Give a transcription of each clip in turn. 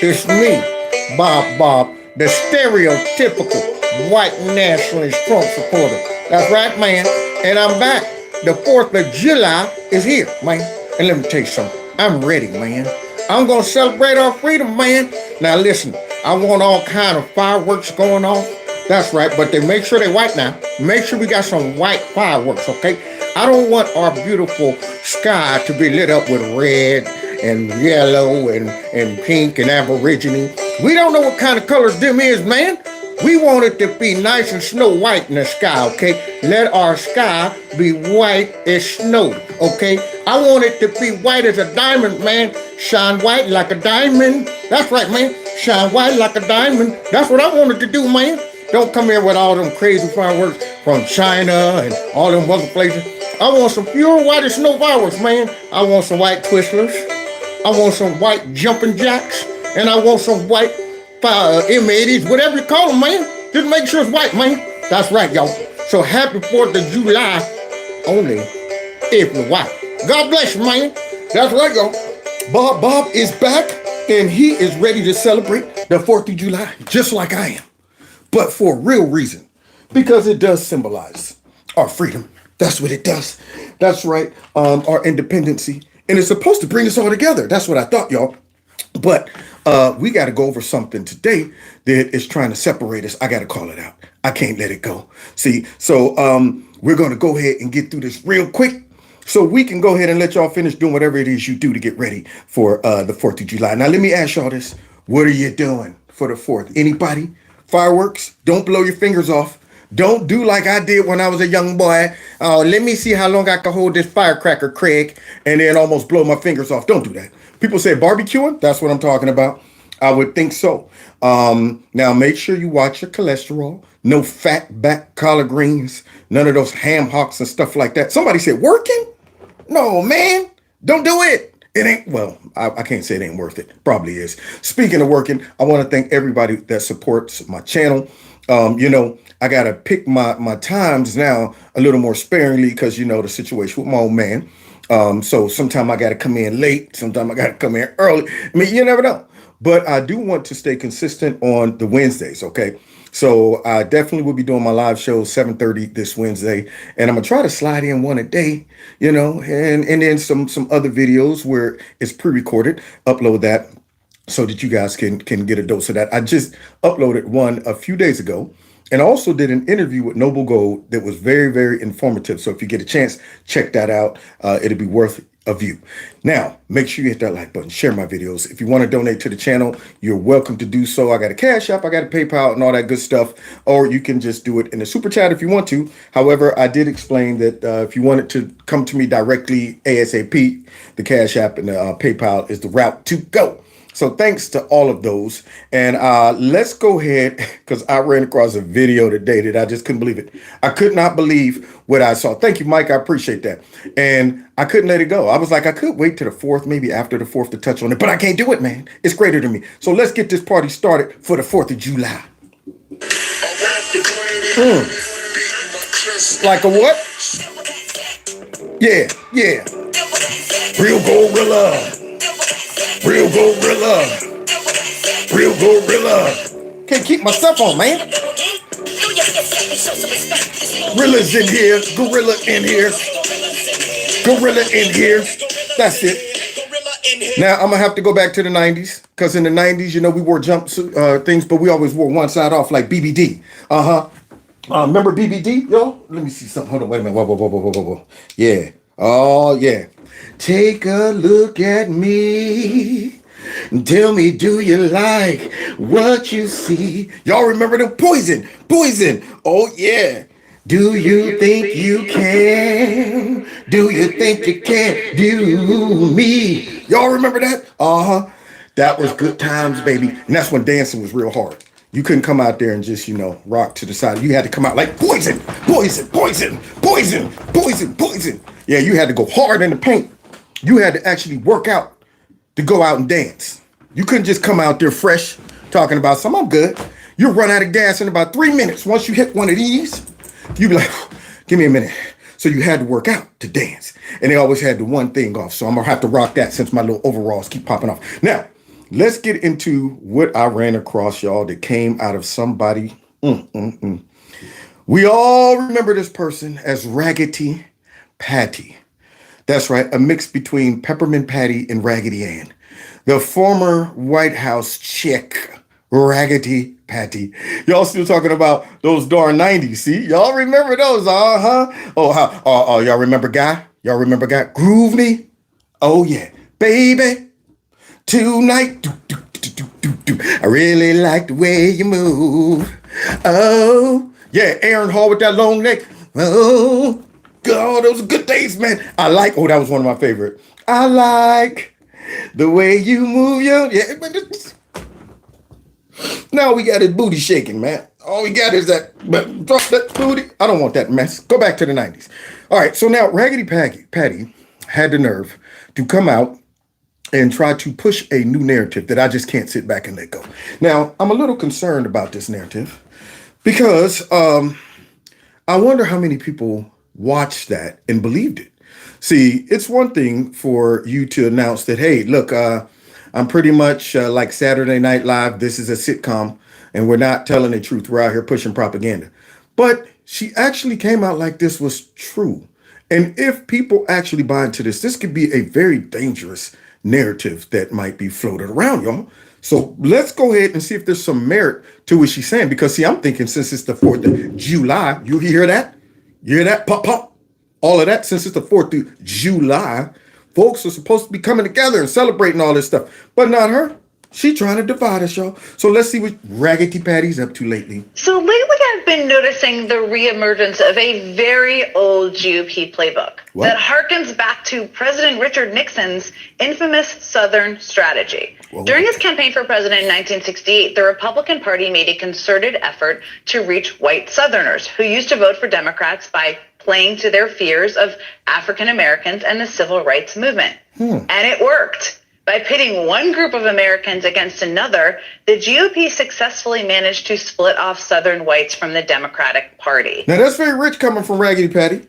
It's me, Bob, the stereotypical white nationalist Trump supporter. That's right, man. And I'm back. The 4th of July is here, man. And let me tell you something. I'm ready, man. I'm gonna celebrate our freedom, man. Now listen, I want all kind of fireworks going off. That's right, but they make sure they white now. Make sure we got some white fireworks, okay? I don't want our beautiful sky to be lit up with red and yellow and pink and aborigine. We don't know what kind of colors them is, man. We want it to be nice and snow white in the sky, okay? Let our sky be white as snow, okay? I want it to be white as a diamond, man. Shine white like a diamond. That's right, man. Shine white like a diamond. That's what I wanted to do, man. Don't come here with all them crazy fireworks from China and all them other places. I want some pure white as snow fireworks, man. I want some white twistlers. I want some white jumping jacks. And I want some white M80s, whatever you call them, man. Just make sure it's white, man. That's right, y'all. So happy 4th of July, only if you're white. God bless you, man. That's right, y'all. Bob is back, and he is ready to celebrate the 4th of July, just like I am. But for a real reason, because it does symbolize our freedom. That's what it does. That's right, our independency. And it's supposed to bring us all together. That's what I thought, y'all. But we got to go over something today that is trying to separate us. I got to call it out. I can't let it go. See, so we're going to go ahead and get through this real quick so we can go ahead and let y'all finish doing whatever it is you do to get ready for the 4th of July. Now, let me ask y'all this. What are you doing for the 4th? Anybody? Fireworks? Don't blow your fingers off. Don't do like I did when I was a young boy. Let me see how long I can hold this firecracker, Craig, and then almost blow my fingers off. Don't do that. People say barbecuing. That's what I'm talking about. I would think so. Now, make sure you watch your cholesterol. No fat back collard greens. None of those ham hocks and stuff like that. Somebody said working? No, man. Don't do it. It ain't, well, I can't say it ain't worth it. Probably is. Speaking of working, I want to thank everybody that supports my channel. I got to pick my times now a little more sparingly because, the situation with my old man. So sometimes I got to come in late. Sometimes I got to come in early. I mean, you never know. But I do want to stay consistent on the Wednesdays, okay? So I definitely will be doing my live show 7:30 this Wednesday. And I'm going to try to slide in one a day, and then some other videos where it's pre-recorded, upload that so that you guys can get a dose of that. I just uploaded one a few days ago. And I also did an interview with Noble Gold that was very, very informative. So if you get a chance, check that out. It'll be worth a view. Now, make sure you hit that like button, share my videos. If you want to donate to the channel, you're welcome to do so. I got a Cash App, I got a PayPal and all that good stuff. Or you can just do it in a super chat if you want to. However, I did explain that if you wanted to come to me directly ASAP, the Cash App and the PayPal is the route to go. So thanks to all of those. And let's go ahead, because I ran across a video today that I just couldn't believe it. I could not believe what I saw. Thank you, Mike. I appreciate that. And I couldn't let it go. I was like, I could wait to the 4th, maybe after the 4th to touch on it, but I can't do it, man. It's greater than me. So let's get this party started for the 4th of July. Like a what? Yeah. Real gorilla. Real gorilla. Can't keep my stuff on, man. Gorilla's in here. Gorilla in here. Gorilla in here. That's it. Now, I'm going to have to go back to the 90s. Because in the 90s, we wore jumpsuit things, but we always wore one side off like BBD. Remember BBD, yo? Let me see something. Hold on, wait a minute. Whoa. Yeah. Oh, yeah. Take a look at me. Tell me, do you like what you see? Y'all remember them? Poison. Oh, yeah. Do you think you can? Do you think you can do me? Y'all remember that? That was good times, baby. And that's when dancing was real hard. You couldn't come out there and just, rock to the side. You had to come out like poison. Yeah, you had to go hard in the paint. You had to actually work out to go out and dance. You couldn't just come out there fresh talking about something. I'm good. You'll run out of gas in about 3 minutes. Once you hit one of these, you be like, give me a minute. So you had to work out to dance. And they always had the one thing off. So I'm going to have to rock that since my little overalls keep popping off. Now, let's get into what I ran across, y'all, that came out of somebody. We all remember this person as Raggedy Patty. That's right, a mix between Peppermint Patty and Raggedy Ann. The former White House chick, Raggedy Patty. Y'all still talking about those darn 90s, see? Y'all remember those, uh-huh? Oh, y'all remember Guy? Y'all remember Guy? Groove Me? Oh, yeah. Baby, tonight, I really like the way you move. Oh, yeah, Aaron Hall with that long neck. Oh, God, those are good days, man. That was one of my favorite. I like the way you move your, yeah. Now we got his booty shaking, man. All we got is that, drop that booty. I don't want that mess. Go back to the 90s. All right, so now Raggedy Patty had the nerve to come out and try to push a new narrative that I just can't sit back and let go. Now, I'm a little concerned about this narrative because I wonder how many people watched that and believed it. See, it's one thing for you to announce that, hey, look, I'm pretty much like Saturday Night Live. This is a sitcom and we're not telling the truth. We're out here pushing propaganda. But she actually came out like this was true. And if people actually buy into this, this could be a very dangerous narrative that might be floated around, y'all. So let's go ahead and see if there's some merit to what she's saying. Because, see, I'm thinking since it's the 4th of July, you hear that? You hear that? Pop, pop. All of that, since it's the 4th of July, folks are supposed to be coming together and celebrating all this stuff. But not her. She trying to divide us, y'all. So let's see what Raggedy Patty's up to lately. So lately I've been noticing the reemergence of a very old GOP playbook that harkens back to President Richard Nixon's infamous Southern strategy. During his campaign for president in 1968, the Republican Party made a concerted effort to reach white Southerners who used to vote for Democrats by playing to their fears of African Americans and the civil rights movement. And it worked. By pitting one group of Americans against another, the GOP successfully managed to split off Southern whites from the Democratic Party. Now, that's very rich coming from Raggedy Patty.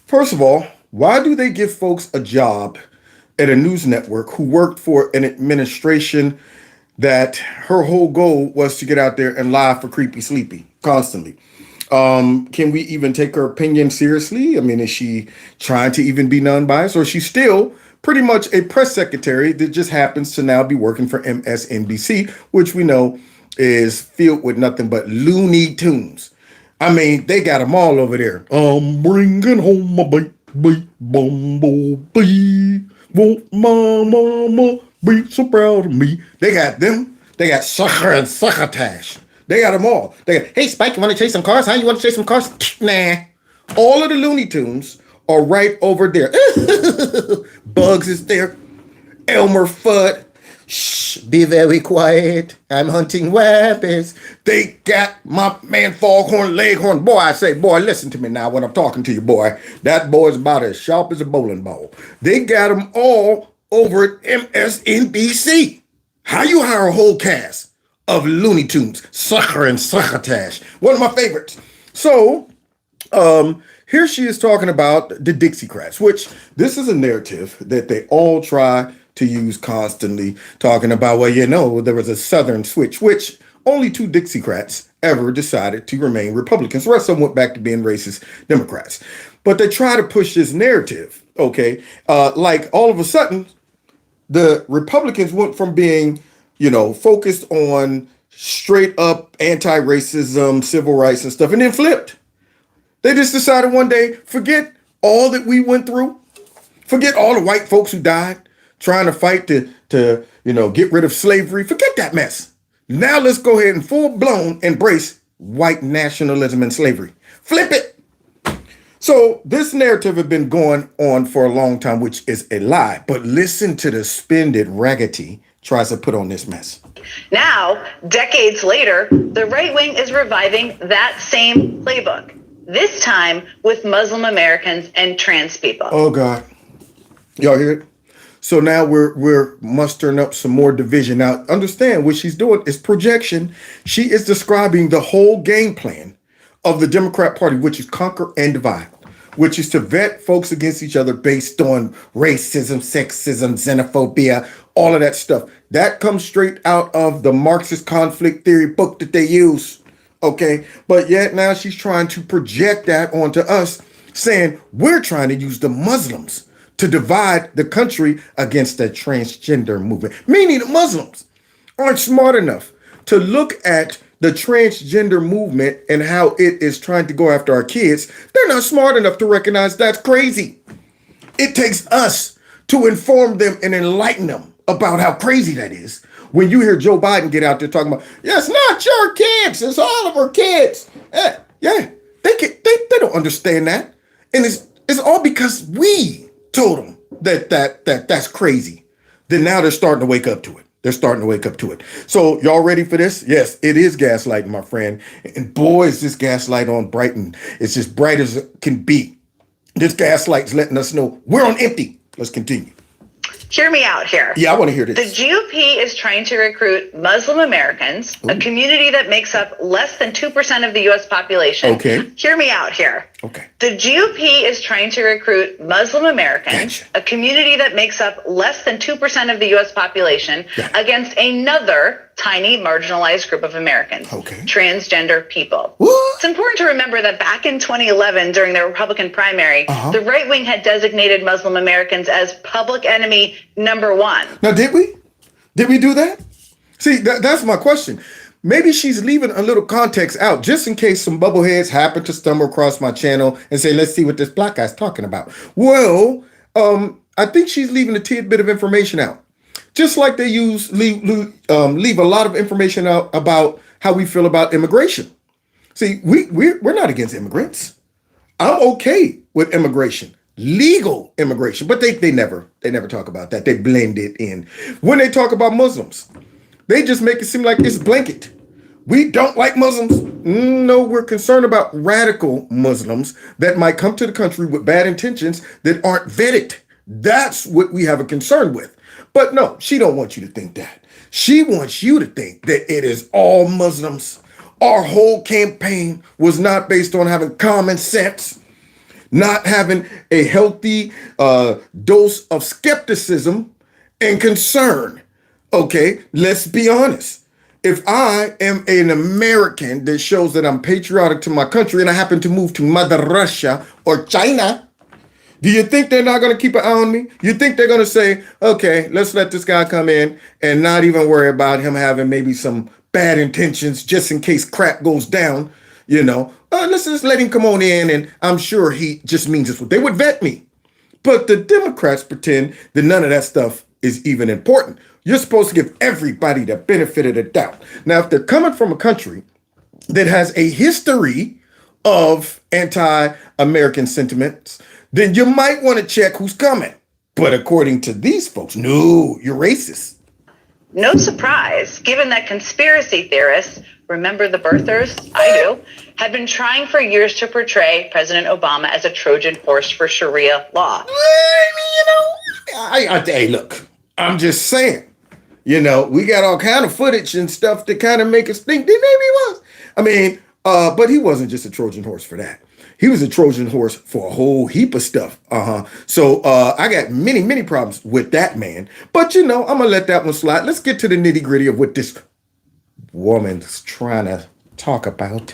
First of all, why do they give folks a job at a news network who worked for an administration that her whole goal was to get out there and lie for Creepy Sleepy constantly? Can we even take her opinion seriously? I mean, is she trying to even be non-biased, or is she still pretty much a press secretary that just happens to now be working for MSNBC, which we know is filled with nothing but Looney Tunes? I mean, they got them all over there. I'm bringing home my baby bumblebee. Won't my mama be so proud of me? They got them. They got Sucker and Succotash. They got them all. They got, hey, Spike, you want to chase some cars? Huh? You want to chase some cars? Nah. All of the Looney Tunes are right over there. Bugs is there. Elmer Fudd. Shh, be very quiet. I'm hunting weapons. They got my man Foghorn Leghorn. Boy, I say, boy, listen to me now when I'm talking to you, boy. That boy's about as sharp as a bowling ball. They got them all over at MSNBC. How you hire a whole cast of Looney Tunes, Sucker and Succotash? One of my favorites. So, here she is talking about the Dixiecrats, which this is a narrative that they all try to use constantly, talking about, well, you know, there was a Southern switch, which only 2 Dixiecrats ever decided to remain Republicans. The rest of them went back to being racist Democrats. But they try to push this narrative, okay? Like all of a sudden, the Republicans went from being, you know, focused on straight up anti-racism, civil rights and stuff, and then flipped. They just decided one day, forget all that we went through. Forget all the white folks who died trying to fight to get rid of slavery. Forget that mess. Now let's go ahead and full-blown embrace white nationalism and slavery. Flip it. So this narrative has been going on for a long time, which is a lie. But listen to the spin that Raggedy tries to put on this mess. Now, decades later, the right wing is reviving that same playbook. This time with Muslim Americans and trans people. Oh, God. Y'all hear it? So now we're mustering up some more division. Now, understand what she's doing is projection. She is describing the whole game plan of the Democrat Party, which is conquer and divide. which is to vet folks against each other based on racism, sexism, xenophobia, all of that stuff. That comes straight out of the Marxist conflict theory book that they use. Okay. But yet now she's trying to project that onto us, saying we're trying to use the Muslims to divide the country against the transgender movement, meaning the Muslims aren't smart enough to look at the transgender movement and how it is trying to go after our kids. They're not smart enough to recognize that's crazy. It takes us to inform them and enlighten them about how crazy that is. When you hear Joe Biden get out there talking about, yeah, it's not your kids, it's all of our kids. Yeah, they don't understand that. And it's all because we told them that's crazy. Then now they're starting to wake up to it. They're starting to wake up to it. So y'all ready for this? Yes, it is gaslighting, my friend. And boy, is this gaslight on Brighton. It's as bright as it can be. This gaslight's letting us know we're on empty. Let's continue. Hear me out here. Yeah, I want to hear this. The GOP is trying to recruit Muslim Americans, a community that makes up less than 2% of the U.S. population. Okay. Hear me out here. Okay. The GOP is trying to recruit Muslim Americans, Gotcha. a community that makes up less than 2% of the U.S. population, against another tiny marginalized group of Americans, transgender people. What? It's important to remember that back in 2011, during the Republican primary, the right wing had designated Muslim Americans as public enemy number one. Now, did we? Did we do that? See, that's my question. Maybe she's leaving a little context out just in case some bubbleheads happen to stumble across my channel and say, let's see what this black guy's talking about. Well, I think she's leaving a tidbit of information out. Just like they leave a lot of information out about how we feel about immigration. See, we're not against immigrants. I'm okay with immigration, legal immigration, but they never talk about that. They blend it in. When they talk about Muslims, they just make it seem like it's blanket. We don't like Muslims. No, we're concerned about radical Muslims that might come to the country with bad intentions that aren't vetted. That's what we have a concern with. But no, she don't want you to think that. She wants you to think that it is all Muslims. Our whole campaign was not based on having common sense, not having a healthy dose of skepticism and concern. Okay, let's be honest. If I am an American that shows that I'm patriotic to my country and I happen to move to Mother Russia or China, do you think they're not going to keep an eye on me? You think they're going to say, okay, let's let this guy come in and not even worry about him having maybe some bad intentions just in case crap goes down, let's just let him come on in and I'm sure he just means this. They would vet me. But the Democrats pretend that none of that stuff is even important. You're supposed to give everybody the benefit of the doubt. Now, if they're coming from a country that has a history of anti-American sentiments, then you might want to check who's coming. But according to these folks, no, you're racist. No surprise, given that conspiracy theorists, remember the birthers? I do, have been trying for years to portray President Obama as a Trojan horse for Sharia law. Hey, look, I'm just saying. We got all kind of footage and stuff to kind of make us think that maybe he was. But he wasn't just a Trojan horse for that. He was a Trojan horse for a whole heap of stuff. So I got many problems with that man. But, I'm going to let that one slide. Let's get to the nitty gritty of what this woman's trying to talk about.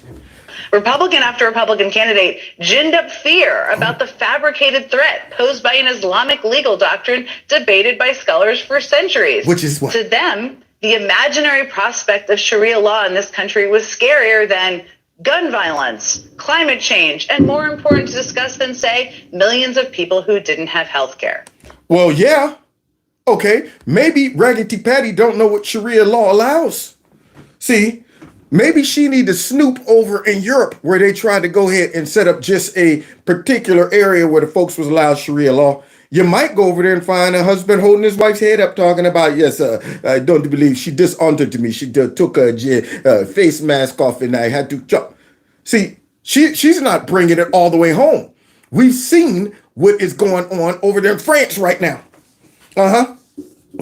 Republican after Republican candidate ginned up fear about the fabricated threat posed by an Islamic legal doctrine debated by scholars for centuries. Which is what? To them, the imaginary prospect of Sharia law in this country was scarier than gun violence, climate change, and more important to discuss than, say, millions of people who didn't have health care. Well, yeah. Okay, maybe Raggedy Patty don't know what Sharia law allows. See, maybe she need to snoop over in Europe where they tried to go ahead and set up just a particular area where the folks was allowed Sharia law. You might go over there and find a husband holding his wife's head up talking about, yes, I don't believe she dishonored me. She took a face mask off and I had to jump. See, she's not bringing it all the way home. We've seen what is going on over there in France right now.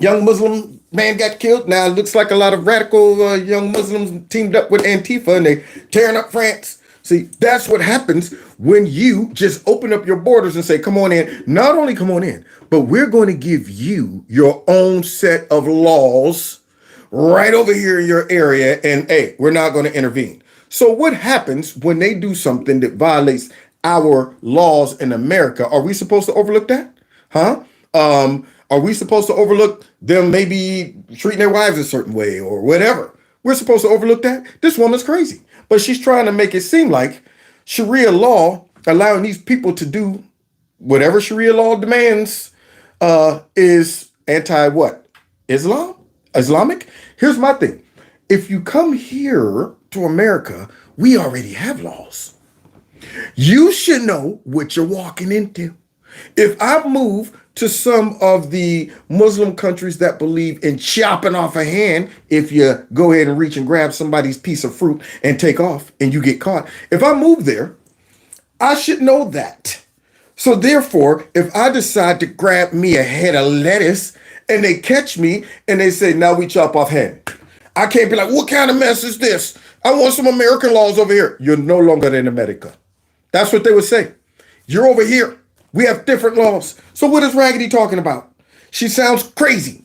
Young Muslim man got killed. Now it looks like a lot of radical young Muslims teamed up with Antifa and they tearing up France. See, that's what happens when you just open up your borders and say, come on in. Not only come on in, but we're going to give you your own set of laws right over here in your area. And hey, we're not going to intervene. So what happens when they do something that violates our laws in America? Are we supposed to overlook that? Huh? Are we supposed to overlook them maybe treating their wives a certain way or whatever? We're supposed to overlook that? This woman's crazy. But she's trying to make it seem like Sharia law, allowing these people to do whatever Sharia law demands, is anti what? Islamic? Here's my thing. If you come here to America, we already have laws. You should know what you're walking into. If I move to some of the Muslim countries that believe in chopping off a hand, if you go ahead and reach and grab somebody's piece of fruit and take off and you get caught, if I move there, I should know that. So therefore, if I decide to grab me a head of lettuce and they catch me and they say, now we chop off hand, I can't be like, what kind of mess is this? I want some American laws over here. You're no longer in America. That's what they would say. You're over here. We have different laws. So what is Raggedy talking about? She sounds crazy,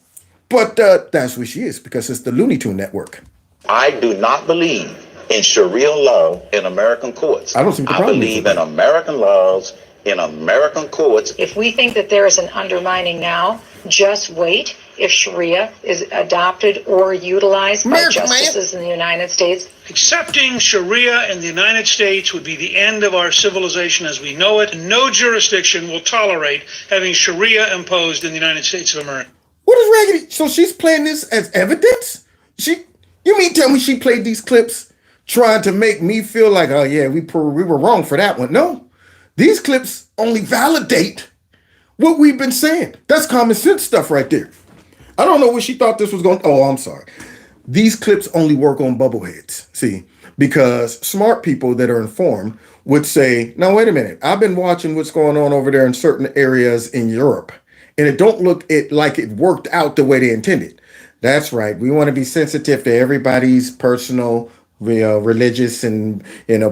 but that's what she is because it's the Looney Tune Network. I do not believe in Sharia law in American courts. I don't think the problem believe in American laws in American courts. If we think that there is an undermining now, just wait. If Sharia is adopted or utilized by justices in the United States. Accepting Sharia in the United States would be the end of our civilization as we know it. No jurisdiction will tolerate having Sharia imposed in the United States of America. What is Raggedy? So she's playing this as evidence? You mean tell me she played these clips trying to make me feel like, oh yeah, we were wrong for that one? No, these clips only validate what we've been saying. That's common sense stuff right there. I don't know what she thought this was going. Oh, I'm sorry. These clips only work on bubbleheads. See, because smart people that are informed would say, now, wait a minute. I've been watching what's going on over there in certain areas in Europe, and it don't look like it worked out the way they intended. That's right. We want to be sensitive to everybody's personal, religious and,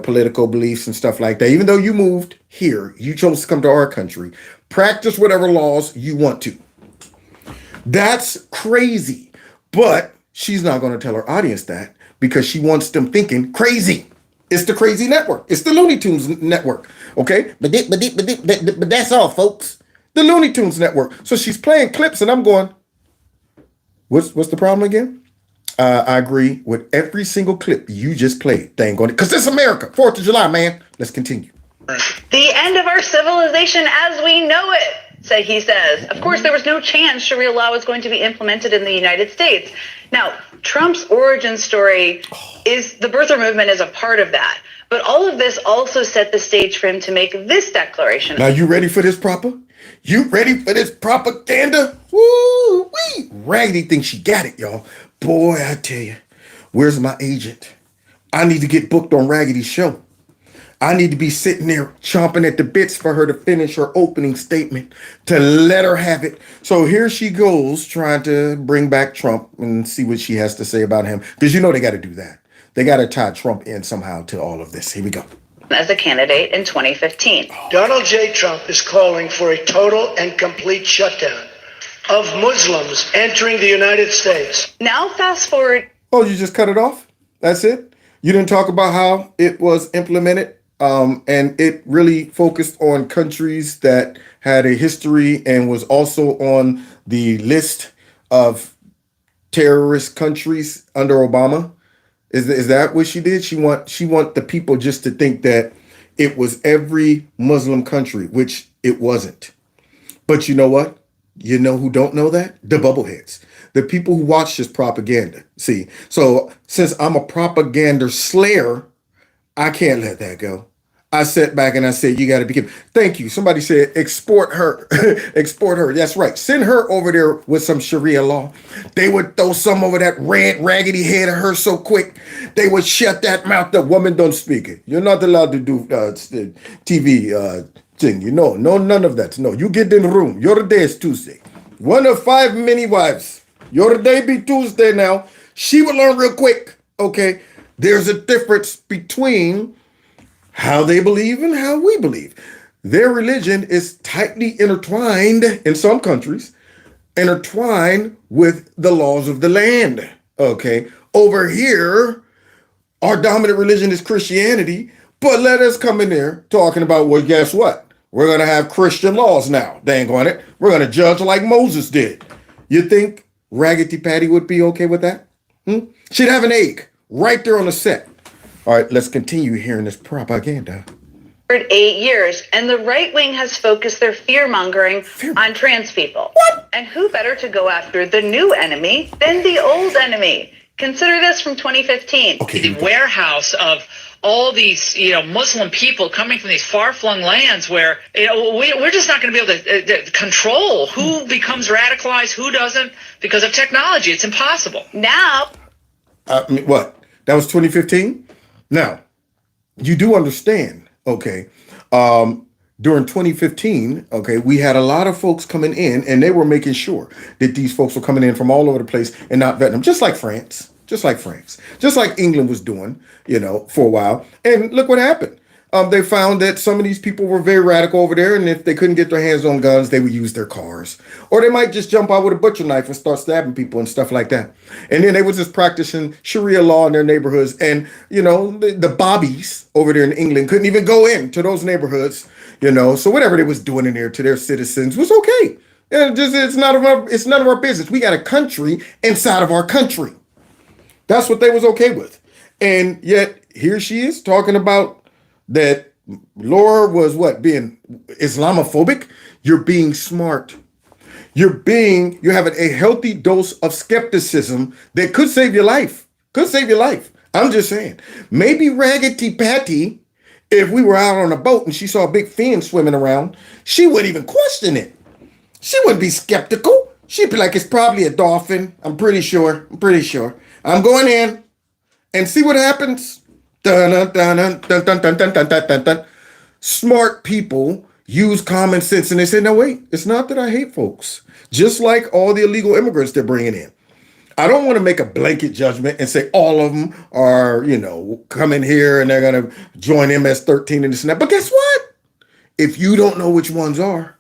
political beliefs and stuff like that. Even though you moved here, you chose to come to our country, practice whatever laws you want to. That's crazy. But she's not going to tell her audience that because she wants them thinking crazy. It's the crazy network. It's the Looney Tunes network. Okay? But that's all, folks. The Looney Tunes network. So she's playing clips and I'm going, what's the problem again? I agree with every single clip you just played. They ain't going to, because this is America. 4th of July, man. Let's continue. The end of our civilization as we know it. So he says, of course, there was no chance Sharia law was going to be implemented in the United States. Now, Trump's origin story is the birther movement is a part of that. But all of this also set the stage for him to make this declaration. Now, you ready for this proper? You ready for this propaganda? Woo-wee. Raggedy thinks she got it, y'all. Boy, I tell you, where's my agent? I need to get booked on Raggedy's show. I need to be sitting there chomping at the bits for her to finish her opening statement, to let her have it. So here she goes trying to bring back Trump and see what she has to say about him. Because they got to do that. They got to tie Trump in somehow to all of this. Here we go. As a candidate in 2015. Donald J. Trump is calling for a total and complete shutdown of Muslims entering the United States. Now fast forward. Oh, you just cut it off? That's it? You didn't talk about how it was implemented? And it really focused on countries that had a history and was also on the list of terrorist countries under Obama. Is that what she did? She want the people just to think that it was every Muslim country, which it wasn't. But you know what? You know who don't know that? The bubbleheads. The people who watch this propaganda. See, so since I'm a propaganda slayer, I can't let that go. I sat back and I said, you got to be careful. Thank you. Somebody said, export her. Export her. That's right. Send her over there with some Sharia law. They would throw some over that red raggedy head of her so quick. They would shut that mouth. The woman don't speak it. You're not allowed to do TV thing. No, none of that. No, you get in the room. Your day is Tuesday. One of 5 many wives. Your day be Tuesday now. She will learn real quick. Okay. There's a difference between how they believe and how we believe. Their religion is tightly intertwined in some countries, intertwined with the laws of the land. Okay. Over here, our dominant religion is Christianity, but let us come in there talking about, well, guess what? We're going to have Christian laws now. Dang on it. We're going to judge like Moses did. You think Raggedy Patty would be okay with that? She'd have an egg right there on the set. All right, let's continue hearing this propaganda. 8 years, and the right wing has focused their fear-mongering on trans people. What? And who better to go after the new enemy than the old enemy? Consider this from 2015. Okay, the warehouse of all these, Muslim people coming from these far-flung lands where we're just not going to be able to control who becomes radicalized, who doesn't, because of technology. It's impossible. Now, what? That was 2015? Now, you do understand, okay, during 2015, okay, we had a lot of folks coming in and they were making sure that these folks were coming in from all over the place and not vetting them, just like France, just like England was doing, for a while. And look what happened. They found that some of these people were very radical over there, and if they couldn't get their hands on guns, they would use their cars. Or they might just jump out with a butcher knife and start stabbing people and stuff like that. And then they were just practicing Sharia law in their neighborhoods. And, the bobbies over there in England couldn't even go into those neighborhoods, So whatever they was doing in there to their citizens was okay. It's none of our business. We got a country inside of our country. That's what they was okay with. And yet here she is talking about that Laura was being Islamophobic. You're being smart. You're having a healthy dose of skepticism that could save your life. I'm just saying. Maybe Raggedy Patty, if we were out on a boat and she saw a big fin swimming around, she wouldn't even question it. She wouldn't be skeptical. She'd be like, it's probably a dolphin. I'm pretty sure. I'm going in and see what happens. Dun, dun, dun, dun, dun, dun, dun, dun, dun, dun, dun. Smart people use common sense and they say, no, wait, it's not that I hate folks. Just like all the illegal immigrants they're bringing in. I don't want to make a blanket judgment and say all of them are, coming here and they're going to join MS-13 and this and that. But guess what? If you don't know which ones are,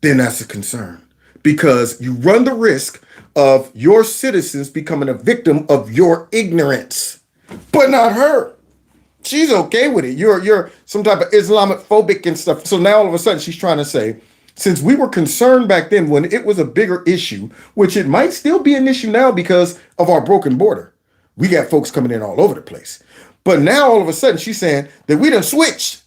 then that's a concern. Because you run the risk of your citizens becoming a victim of your ignorance. But not her. She's okay with it. You're some type of Islamophobic and stuff. So now all of a sudden she's trying to say, since we were concerned back then when it was a bigger issue, which it might still be an issue now because of our broken border. We got folks coming in all over the place. But now all of a sudden she's saying that we done switched.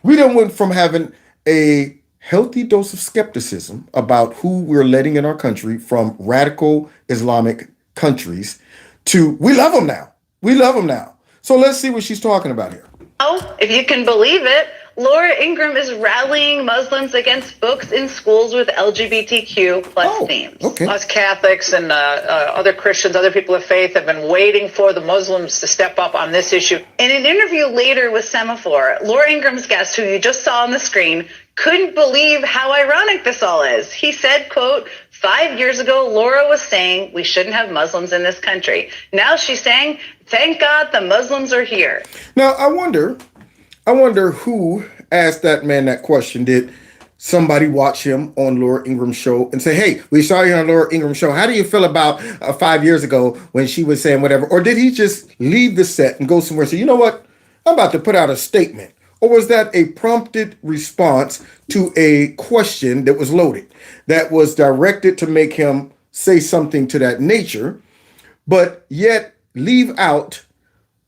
We done went from having a healthy dose of skepticism about who we're letting in our country from radical Islamic countries to we love them now. So let's see what she's talking about here. Oh, if you can believe it, Laura Ingraham is rallying Muslims against books in schools with LGBTQ plus themes. Okay. Us Catholics and other Christians, other people of faith have been waiting for the Muslims to step up on this issue. In an interview later with Semaphore, Laura Ingraham's guest, who you just saw on the screen, couldn't believe how ironic this all is. He said, quote, 5 years ago, Laura was saying we shouldn't have Muslims in this country. Now she's saying, thank God the Muslims are here. Now, I wonder who asked that man that question. Did somebody watch him on Laura Ingram's show and say, hey, we saw you on Laura Ingram's show. How do you feel about 5 years ago when she was saying whatever? Or did he just leave the set and go somewhere and say, you know what? I'm about to put out a statement. Or was that a prompted response to a question that was loaded, that was directed to make him say something to that nature, but yet leave out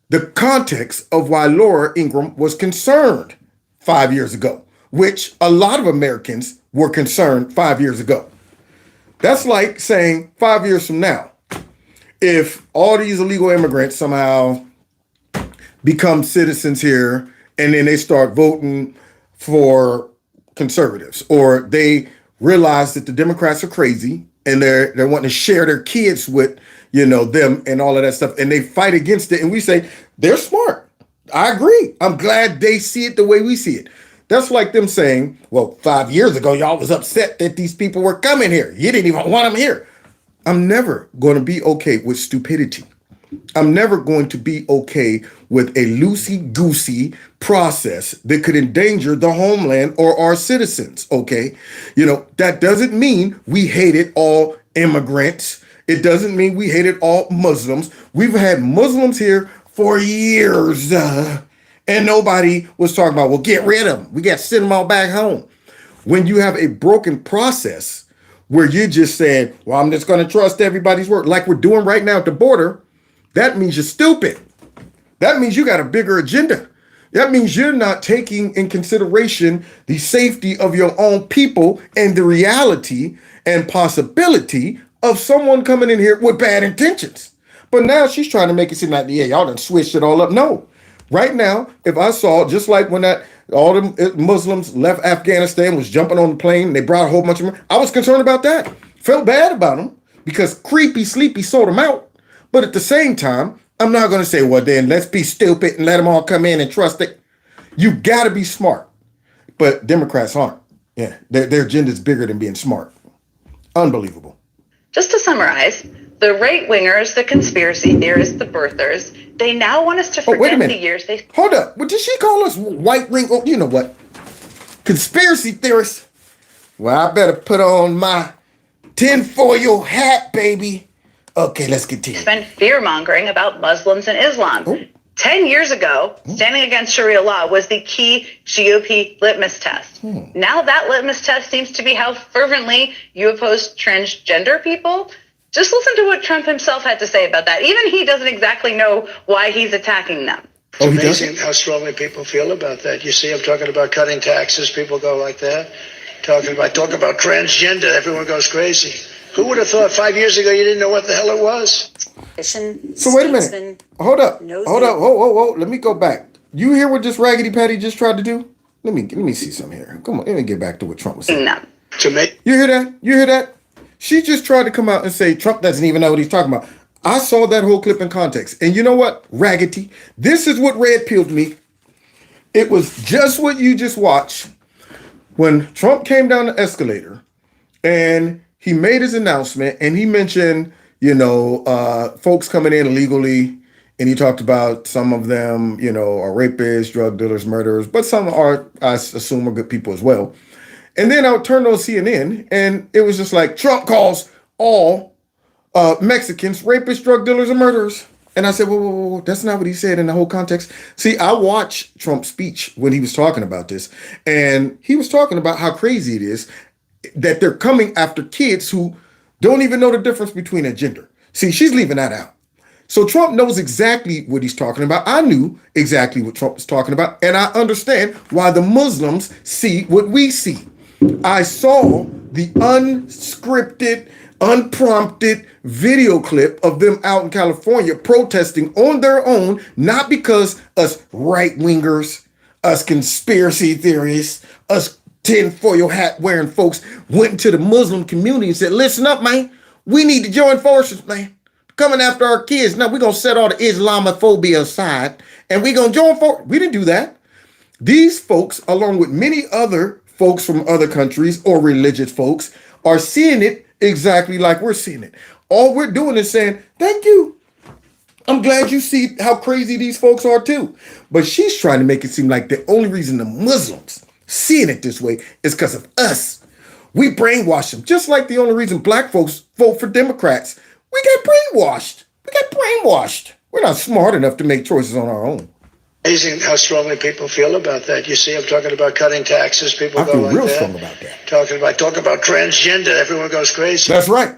the context of why Laura Ingraham was concerned 5 years ago, which a lot of Americans were concerned 5 years ago. That's like saying 5 years from now, if all these illegal immigrants somehow become citizens here and then they start voting for conservatives, or they realize that the Democrats are crazy and they're wanting to share their kids with, them and all of that stuff, and they fight against it, and we say, they're smart. I agree. I'm glad they see it the way we see it. That's like them saying, well, 5 years ago, y'all was upset that these people were coming here. You didn't even want them here. I'm never going to be okay with stupidity. I'm never going to be okay with a loosey-goosey process that could endanger the homeland or our citizens, okay? That doesn't mean we hated all immigrants. It doesn't mean we hated all Muslims. We've had Muslims here for years, and nobody was talking about, well, get rid of them. We got to send them all back home. When you have a broken process where you just said, well, I'm just going to trust everybody's word, like we're doing right now at the border, that means you're stupid. That means you got a bigger agenda. That means you're not taking in consideration the safety of your own people and the reality and possibility of someone coming in here with bad intentions. But now she's trying to make it seem like, yeah, y'all done switched it all up. No. Right now, if I saw, just like when all the Muslims left Afghanistan, was jumping on the plane, and they brought a whole bunch of them, I was concerned about that. Felt bad about them because Creepy Sleepy sold them out. But at the same time, I'm not going to say, well, then let's be stupid and let them all come in and trust it. You got to be smart. But Democrats aren't. Yeah, their agenda is bigger than being smart. Unbelievable. Just to summarize, the right-wingers, the conspiracy theorists, the birthers, they now want us to forget the years they... Hold up. What did she call us? White ring? Oh, you know what? Conspiracy theorists. Well, I better put on my tinfoil hat, baby. Okay, let's continue. Spent fear-mongering about Muslims and Islam. Oh. 10 years ago, standing against Sharia law was the key GOP litmus test. Now that litmus test seems to be how fervently you oppose transgender people. Just listen to what Trump himself had to say about that. Even he doesn't exactly know why he's attacking them. It's amazing how strongly people feel about that. You see, I'm talking about cutting taxes. People go like that. Talk about transgender. Everyone goes crazy. Who would have thought 5 years ago you didn't know what the hell it was? So wait a minute. Hold up. Whoa. Let me go back. You hear what this Raggedy Patty just tried to do? Let me see something here. Come on, let me get back to what Trump was saying. No. To make You hear that? You hear that? She just tried to come out and say Trump doesn't even know what he's talking about. I saw that whole clip in context. And you know what? Raggedy. This is what red pilled me. It was just what you just watched when Trump came down the escalator and he made his announcement and he mentioned, folks coming in illegally. And he talked about some of them, are rapists, drug dealers, murderers, but some are, I assume, are good people as well. And then I would turn on CNN and it was just like Trump calls all Mexicans rapists, drug dealers, and murderers. And I said, whoa, that's not what he said in the whole context. See, I watched Trump's speech when he was talking about this, and he was talking about how crazy it is that they're coming after kids who don't even know the difference between a gender. See, she's leaving that out. So Trump knows exactly what he's talking about. I knew exactly what Trump was talking about, and I understand why the Muslims see what we see. I saw the unscripted, unprompted video clip of them out in California protesting on their own, not because us right-wingers, us conspiracy theorists, us tinfoil hat wearing folks went into the Muslim community and said, listen up, man, we need to join forces, man. Coming after our kids. Now we're going to set all the Islamophobia aside and we're going to join forces. We didn't do that. These folks, along with many other folks from other countries or religious folks, are seeing it exactly like we're seeing it. All we're doing is saying, thank you. I'm glad you see how crazy these folks are too. But she's trying to make it seem like the only reason the Muslims seeing it this way is because of us. We brainwash them. Just like the only reason black folks vote for Democrats. We get brainwashed. We're not smart enough to make choices on our own. Amazing how strongly people feel about that. You see, I'm talking about cutting taxes. People I go feel like real that. strong about that. Talk about transgender. Everyone goes crazy. That's right.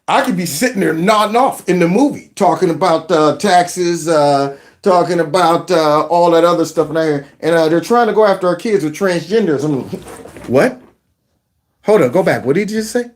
I could be sitting there nodding off in the movie, talking about taxes, talking about all that other stuff. And they're trying to go after our kids with transgenders. What? Hold on, go back. What did you just say?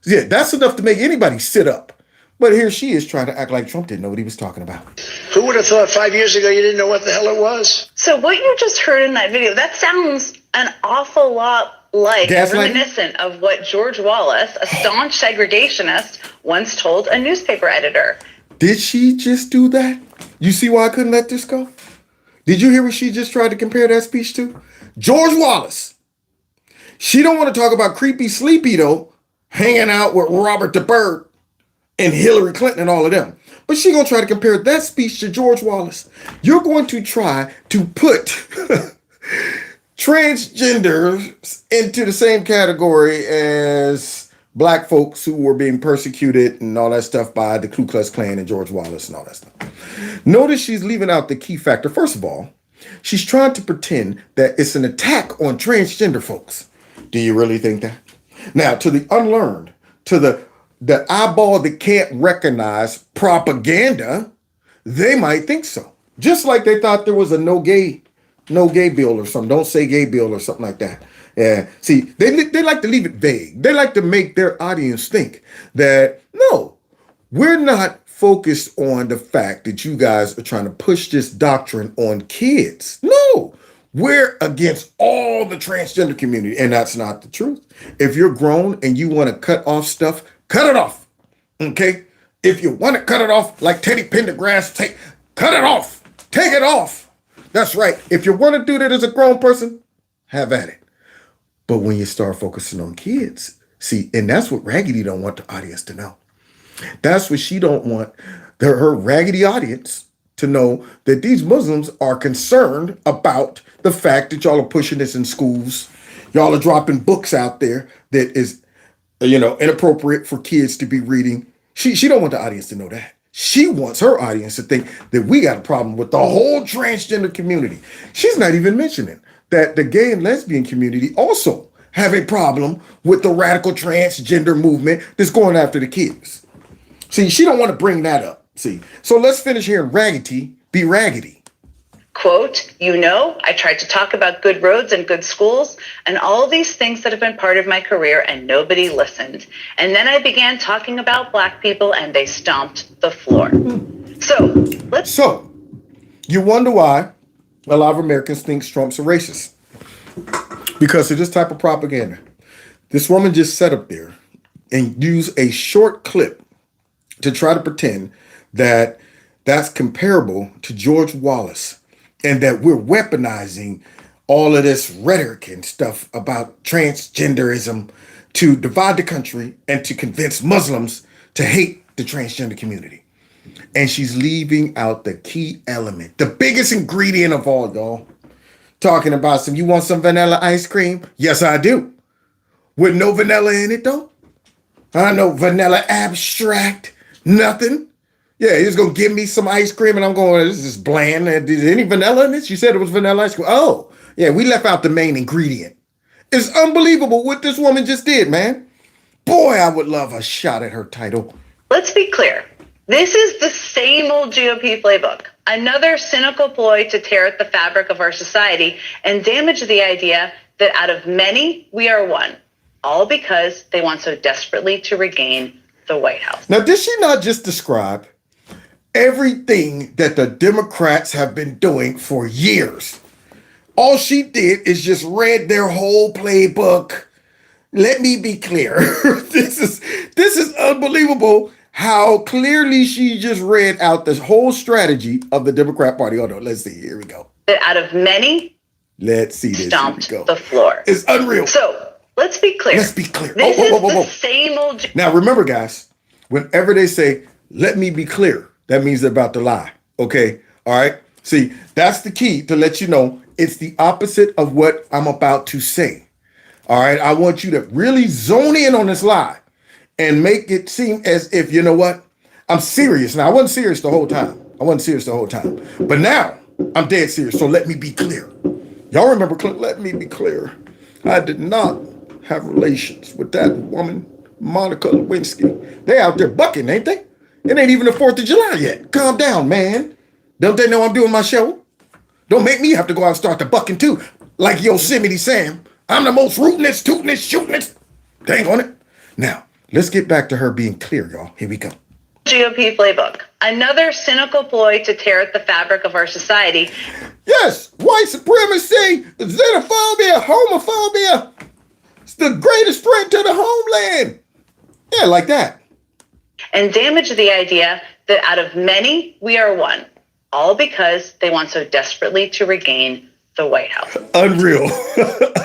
Yeah, that's enough to make anybody sit up. But here she is trying to act like Trump didn't know what he was talking about. Who would have thought 5 years ago you didn't know what the hell it was? So what you just heard in that video, that sounds an awful lot like reminiscent of what George Wallace, a staunch segregationist, once told a newspaper editor. Did she just do that? You see why I couldn't let this go? Did you hear what she just tried to compare that speech to? George Wallace. She don't want to talk about Creepy Sleepy, though, hanging out with Robert the Bird and Hillary Clinton and all of them. But she's going to try to compare that speech to George Wallace. You're going to try to put transgenders into the same category as black folks who were being persecuted and all that stuff by the Ku Klux Klan and George Wallace and all that stuff. Notice she's leaving out the key factor. First of all, she's trying to pretend that it's an attack on transgender folks. Do you really think that? Now, to the unlearned, to the eyeball that can't recognize propaganda, they might think so. Just like they thought there was a no gay bill or something. Don't say gay bill or something like that. Yeah. See, they like to leave it vague. They like to make their audience think that, no, we're not focused on the fact that you guys are trying to push this doctrine on kids. No, we're against all the transgender community. And that's not the truth. If you're grown and you want to cut off stuff, cut it off. Okay? If you want to cut it off like Teddy Pendergrass, cut it off. Take it off. That's right. If you want to do that as a grown person, have at it. But when you start focusing on kids, see, and that's what Raggedy don't want the audience to know. That's what she don't want her raggedy audience to know, that these Muslims are concerned about the fact that y'all are pushing this in schools. Y'all are dropping books out there that is, inappropriate for kids to be reading. She don't want the audience to know that. She wants her audience to think that we got a problem with the whole transgender community. She's not even mentioning that the gay and lesbian community also have a problem with the radical transgender movement that's going after the kids. See, she don't want to bring that up. See, so let's finish hearing Raggedy be raggedy. Quote, I tried to talk about good roads and good schools and all these things that have been part of my career, and nobody listened. And then I began talking about black people and they stomped the floor. So you wonder why a lot of Americans think Trump's a racist. Because of this type of propaganda. This woman just sat up there and used a short clip to try to pretend that that's comparable to George Wallace, and that we're weaponizing all of this rhetoric and stuff about transgenderism to divide the country and to convince Muslims to hate the transgender community. And she's leaving out the key element, the biggest ingredient of all, y'all. Talking about you want some vanilla ice cream? Yes, I do. With no vanilla in it, though? I know vanilla abstract, nothing. Yeah, he's going to give me some ice cream and I'm going, this is bland. Is there any vanilla in it? She said it was vanilla ice cream. Oh, yeah, we left out the main ingredient. It's unbelievable what this woman just did, man. Boy, I would love a shot at her title. Let's be clear. This is the same old GOP playbook. Another cynical ploy to tear at the fabric of our society and damage the idea that out of many, we are one. All because they want so desperately to regain the White House. Now, did she not just describe everything that the Democrats have been doing for years? All she did is just read their whole playbook. Let me be clear. This is unbelievable how clearly she just read out the whole strategy of the Democrat Party. Hold on, let's see. Here we go. That out of many, let's see this. Stomped the floor. It's unreal. So let's be clear. Let's be clear. This is the same old. Now remember, guys, whenever they say, let me be clear, that means they're about to lie. Okay. All right. See, that's the key to let you know it's the opposite of what I'm about to say. All right. I want you to really zone in on this lie and make it seem as if, you know what? I'm serious. Now, I wasn't serious the whole time. But now I'm dead serious. So let me be clear. Y'all remember, let me be clear. I did not have relations with that woman, Monica Lewinsky. They out there bucking, ain't they? It ain't even the 4th of July yet. Calm down, man. Don't they know I'm doing my show? Don't make me have to go out and start the bucking too. Like Yosemite Sam. I'm the most rootinest, tootinest, shootinest. Dang on it. Now, let's get back to her being clear, y'all. Here we go. GOP playbook. Another cynical ploy to tear at the fabric of our society. Yes, white supremacy, xenophobia, homophobia. It's the greatest threat to the homeland. Yeah, like that. And damage the idea that out of many, we are one. All because they want so desperately to regain the White House. Unreal.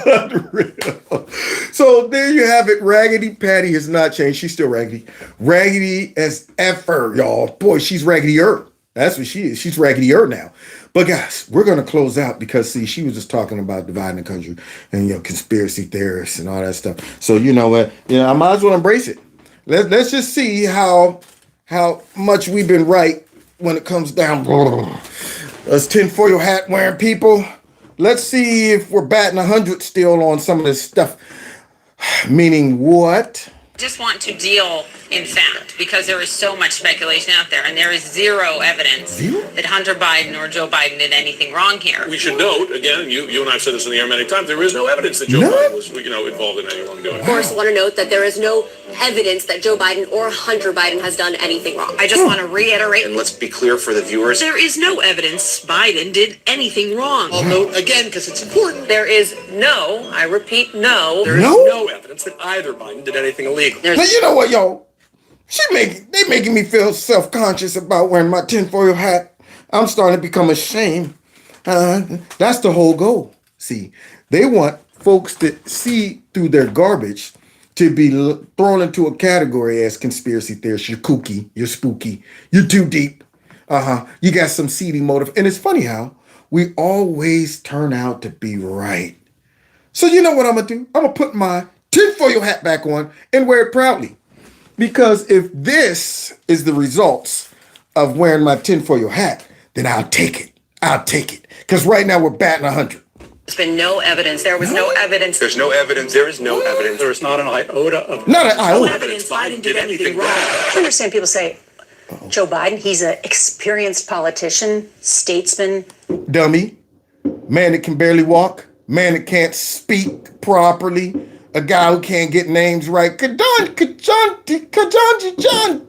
Unreal. So there you have it. Raggedy Patty has not changed. She's still raggedy. Raggedy as ever, y'all. Boy, she's raggedy-er. That's what she is. She's raggedy-er now. But guys, we're going to close out because, see, she was just talking about dividing the country and, conspiracy theorists and all that stuff. So, you know what? I might as well embrace it. Let's just see how much we've been right when it comes down. Us tinfoil hat wearing people. Let's see if we're batting 100 still on some of this stuff. Meaning what? Just want to deal in fact, because there is so much speculation out there, and there is zero evidence that Hunter Biden or Joe Biden did anything wrong here. We should note, again, you and I have said this in the air many times, there is no evidence that Joe Biden was, involved in any wrongdoing. Of course, I want to note that there is no evidence that Joe Biden or Hunter Biden has done anything wrong. I just want to reiterate, and let's be clear for the viewers, there is no evidence Biden did anything wrong. I'll note again, because it's important, There is no, I repeat, no. There is no evidence that either Biden did anything illegal. But you know what, y'all? They making me feel self-conscious about wearing my tinfoil hat. I'm starting to become ashamed. That's the whole goal. See, they want folks to see through their garbage to be thrown into a category as conspiracy theorists. You're kooky, you're spooky, you're too deep. You got some seedy motive. And it's funny how we always turn out to be right. So you know what I'm going to do? I'm going to put my tinfoil hat back on and wear it proudly. Because if this is the results of wearing my tinfoil hat, then I'll take it. I'll take it. Because right now we're batting 100. There's been no evidence. There was no evidence. there's no evidence. There is no evidence. There is not an iota of Not an iota. Evidence Biden did anything wrong. I understand people say, Joe Biden, he's an experienced politician, statesman. Dummy. Man that can barely walk. Man that can't speak properly. A guy who can't get names right. John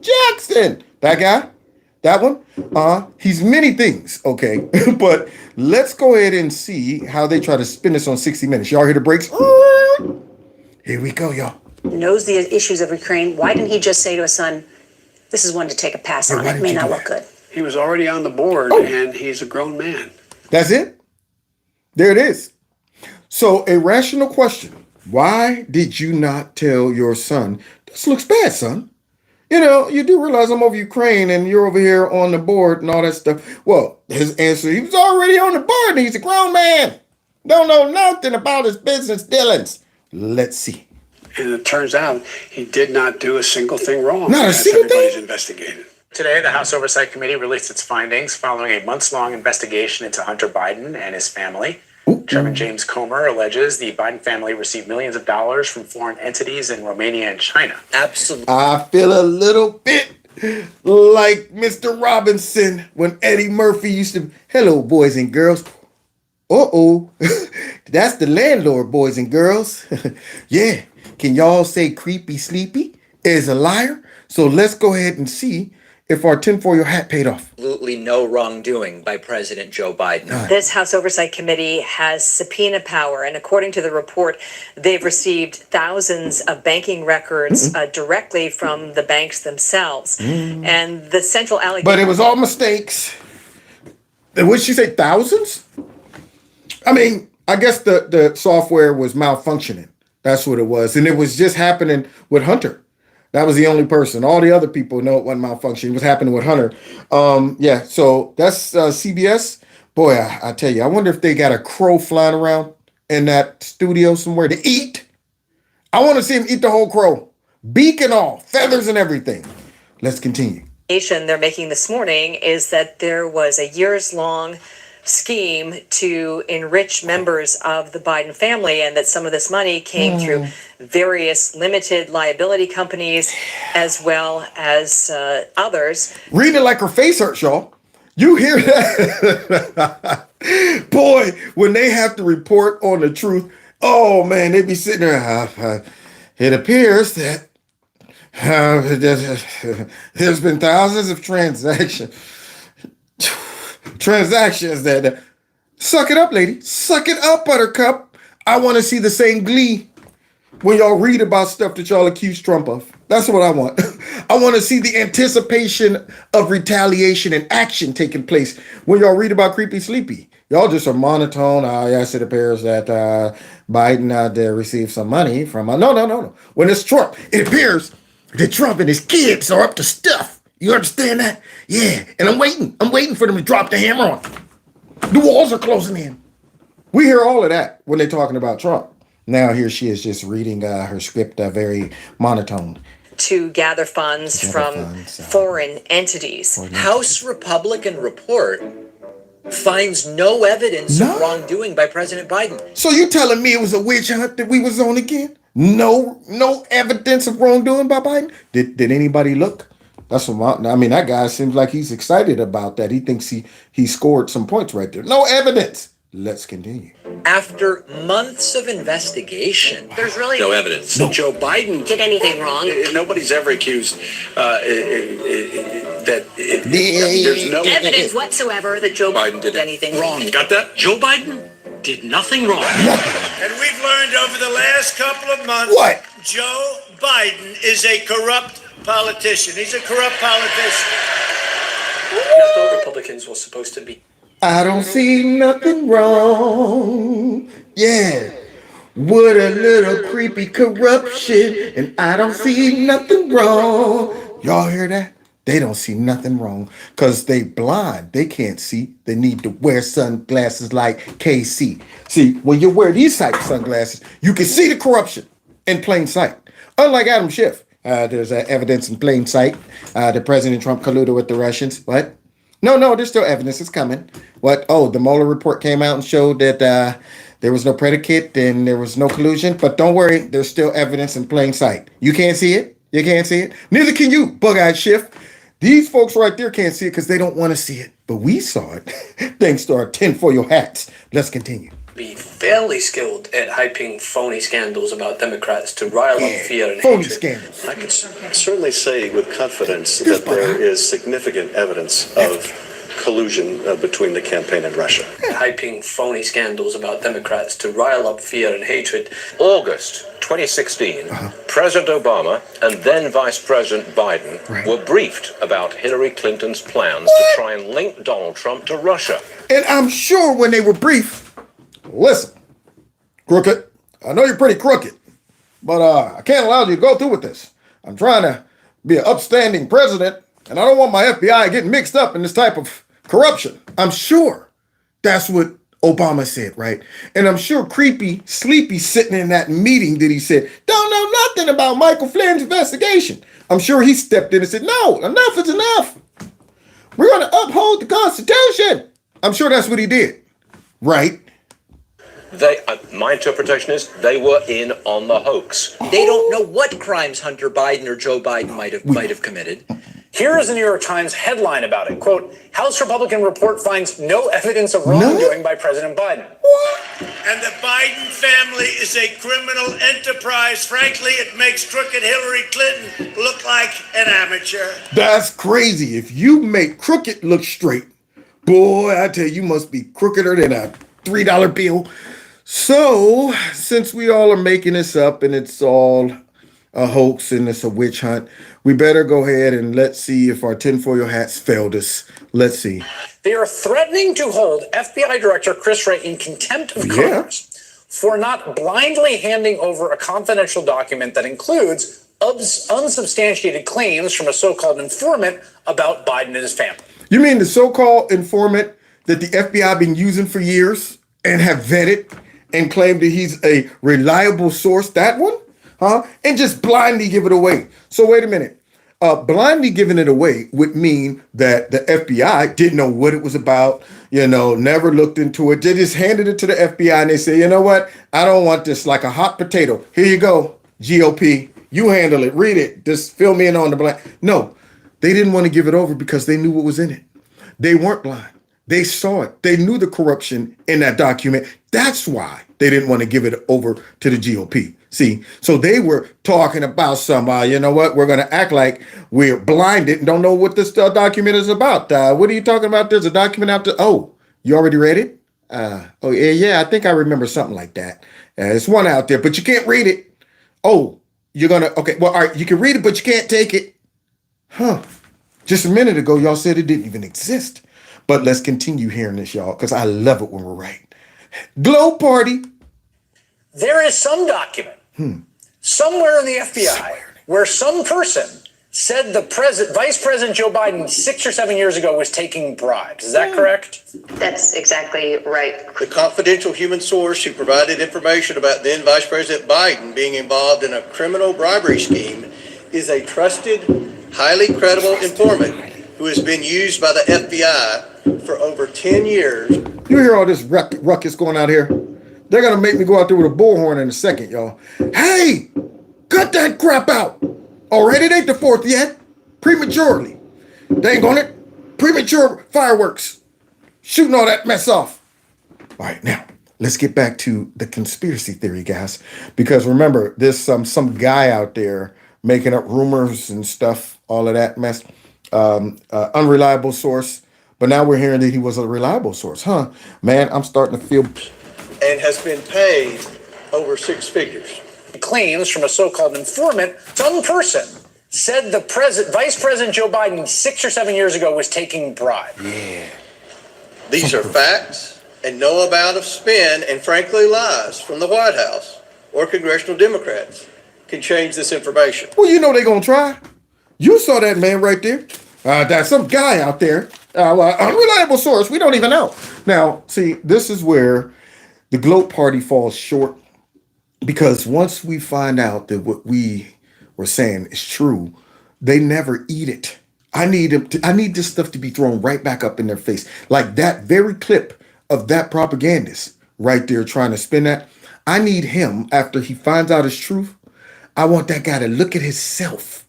Jackson. That guy? That one? He's many things, okay? But let's go ahead and see how they try to spin this on 60 Minutes. Y'all hear the breaks? Here we go, y'all. Knows the issues of Ukraine. Why didn't he just say to his son, this is one to take a pass on? It may not look good. He was already on the board, and he's a grown man. That's it. There it is. So a rational question. Why did you not tell your son, this looks bad, son? You do realize I'm over Ukraine and you're over here on the board and all that stuff. Well, his answer, he was already on the board and he's a grown man. Don't know nothing about his business dealings. Let's see. And it turns out he did not do a single thing wrong. Not a single thing? Everybody's investigated. Today, the House Oversight Committee released its findings following a months-long investigation into Hunter Biden and his family. Chairman James Comer alleges the Biden family received millions of dollars from foreign entities in Romania and China. Absolutely. I feel a little bit like Mr. Robinson when Eddie Murphy used to, hello, boys and girls. That's the landlord, boys and girls. Yeah. Can y'all say creepy sleepy is a liar? So let's go ahead and see if our tinfoil hat paid off. Absolutely no wrongdoing by President Joe Biden. This House Oversight Committee has subpoena power, and according to the report, they've received thousands of banking records directly from the banks themselves. And the central allegation... But it was all mistakes. And what did she say, thousands? I mean, I guess the software was malfunctioning. That's what it was. And it was just happening with Hunter. That was the only person. All the other people know it wasn't malfunctioning. It was happening with Hunter. So that's CBS. Boy, I tell you, I wonder if they got a crow flying around in that studio somewhere to eat. I want to see him eat the whole crow. Beak and all, feathers and everything. Let's continue. They're making this morning is that there was a years-long scheme to enrich members of the Biden family, and that some of this money came through various limited liability companies as well as others. Read it like her face hurts, y'all. You hear that? Boy, when they have to report on the truth, oh man, they be sitting there. It appears that there's been thousands of transactions that suck it up, lady. Suck it up, Buttercup. I want to see the same glee when y'all read about stuff that y'all accuse Trump of. That's what I want. I want to see the anticipation of retaliation and action taking place when y'all read about Creepy Sleepy. Y'all just are monotone. Yes, it appears that Biden there received some money from. No. When it's Trump, it appears that Trump and his kids are up to stuff. You understand that? Yeah. And I'm waiting. I'm waiting for them to drop the hammer on. The walls are closing in. We hear all of that when they're talking about Trump. Now here she is just reading her script very monotone. To gather funds from foreign entities. House Republican report finds no evidence of wrongdoing by President Biden. So you telling me it was a witch hunt that we was on again? No evidence of wrongdoing by Biden? Did anybody look? That's what that guy seems like he's excited about that. He thinks he scored some points right there. No evidence. Let's continue. After months of investigation, There's really No evidence. No. Joe Biden did anything wrong. Nobody's ever accused that there's no Evidence whatsoever that Joe Biden did anything wrong. Got that? Joe Biden did nothing wrong. And we've learned over the last couple of months What? Joe Biden is a corrupt politician. He's a corrupt politician. I thought Republicans were supposed to be. I don't see nothing wrong. Yeah. What a little creepy corruption. And I don't see nothing wrong. Y'all hear that? They don't see nothing wrong because they blind. They can't see. They need to wear sunglasses like KC. See, when you wear these type of sunglasses, you can see the corruption in plain sight. Unlike Adam Schiff, there's evidence in plain sight that President Trump colluded with the Russians. What? No, there's still evidence. It's coming. What? Oh, the Mueller report came out and showed that there was no predicate and there was no collusion. But don't worry, there's still evidence in plain sight. You can't see it. You can't see it. Neither can you, bug-eyed Schiff. These folks right there can't see it because they don't want to see it. But we saw it thanks to our tinfoil hats. Let's continue. Be fairly skilled at hyping phony scandals about Democrats to rile up fear and phony hatred. scandals. I can certainly say with confidence that there is significant evidence of collusion between the campaign and Russia. Hyping phony scandals about Democrats to rile up fear and hatred. August 2016, President Obama and then Vice President Biden were briefed about Hillary Clinton's plans to try and link Donald Trump to Russia. And I'm sure when they were briefed, listen, crooked, I know you're pretty crooked, but I can't allow you to go through with this. I'm trying to be an upstanding president, and I don't want my FBI getting mixed up in this type of corruption. I'm sure that's what Obama said, right? And I'm sure creepy, sleepy sitting in that meeting that he said, don't know nothing about Michael Flynn's investigation. I'm sure he stepped in and said, no, enough is enough. We're going to uphold the Constitution. I'm sure that's what he did, right? My interpretation is they were in on the hoax. They don't know what crimes Hunter Biden or Joe Biden might have committed. Here is the New York Times headline about it. Quote, House Republican report finds no evidence of wrongdoing by President Biden. And the Biden family is a criminal enterprise. Frankly, it makes crooked Hillary Clinton look like an amateur. That's crazy. If you make crooked look straight, boy, I tell you, you must be crookeder than a $3 bill. So, since we all are making this up and it's all a hoax and it's a witch hunt, we better go ahead and let's see if our tinfoil hats failed us. Let's see. They are threatening to hold FBI Director Chris Wray in contempt of Congress for not blindly handing over a confidential document that includes unsubstantiated claims from a so-called informant about Biden and his family. You mean the so-called informant that the FBI been using for years and have vetted and claimed that he's a reliable source? That one? And just blindly give it away. So wait a minute. Blindly giving it away would mean that the FBI didn't know what it was about, never looked into it. They just handed it to the FBI and they say, you know what? I don't want this like a hot potato. Here you go, GOP. You handle it. Read it. Just fill me in on the blank. No, they didn't want to give it over because they knew what was in it. They weren't blind. They saw it. They knew the corruption in that document. That's why they didn't want to give it over to the GOP. See, so they were talking about some, you know what, we're going to act like we're blinded and don't know what this document is about. What are you talking about? There's a document out there. Oh, you already read it? Yeah, I think I remember something like that. It's one out there, but you can't read it. Oh, you're going to, okay, well, all right, you can read it, but you can't take it. Just a minute ago, y'all said it didn't even exist. But let's continue hearing this, y'all, because I love it when we're right. Globe Party. There is some document somewhere in the FBI where some person said Vice President Joe Biden 6 or 7 years ago was taking bribes. Is that correct? That's exactly right. The confidential human source who provided information about then Vice President Biden being involved in a criminal bribery scheme is a trusted, highly credible informant who has been used by the FBI for over 10 years. You hear all this ruckus going out here? They're going to make me go out there with a bullhorn in a second, y'all. Hey, cut that crap out. All right, it ain't the 4th yet. Prematurely. Dang on it. Premature fireworks. Shooting all that mess off. All right, now, let's get back to the conspiracy theory, guys. Because remember, there's some guy out there making up rumors and stuff, all of that mess. Unreliable source. But now we're hearing that he was a reliable source, huh? Man, I'm starting to feel... And has been paid over 6 figures. Claims from a so-called informant, some person said Vice President Joe Biden 6 or 7 years ago was taking bribes. Yeah. These are facts and no amount of spin and frankly lies from the White House or congressional Democrats can change this information. Well, you know they're going to try. You saw that man right there. That's some guy out there. Unreliable source. We don't even know. Now, see, this is where the Globe Party falls short. Because once we find out that what we were saying is true, they never eat it. I need this stuff to be thrown right back up in their face. Like that very clip of that propagandist right there trying to spin that. I need him, after he finds out his truth, I want that guy to look at himself.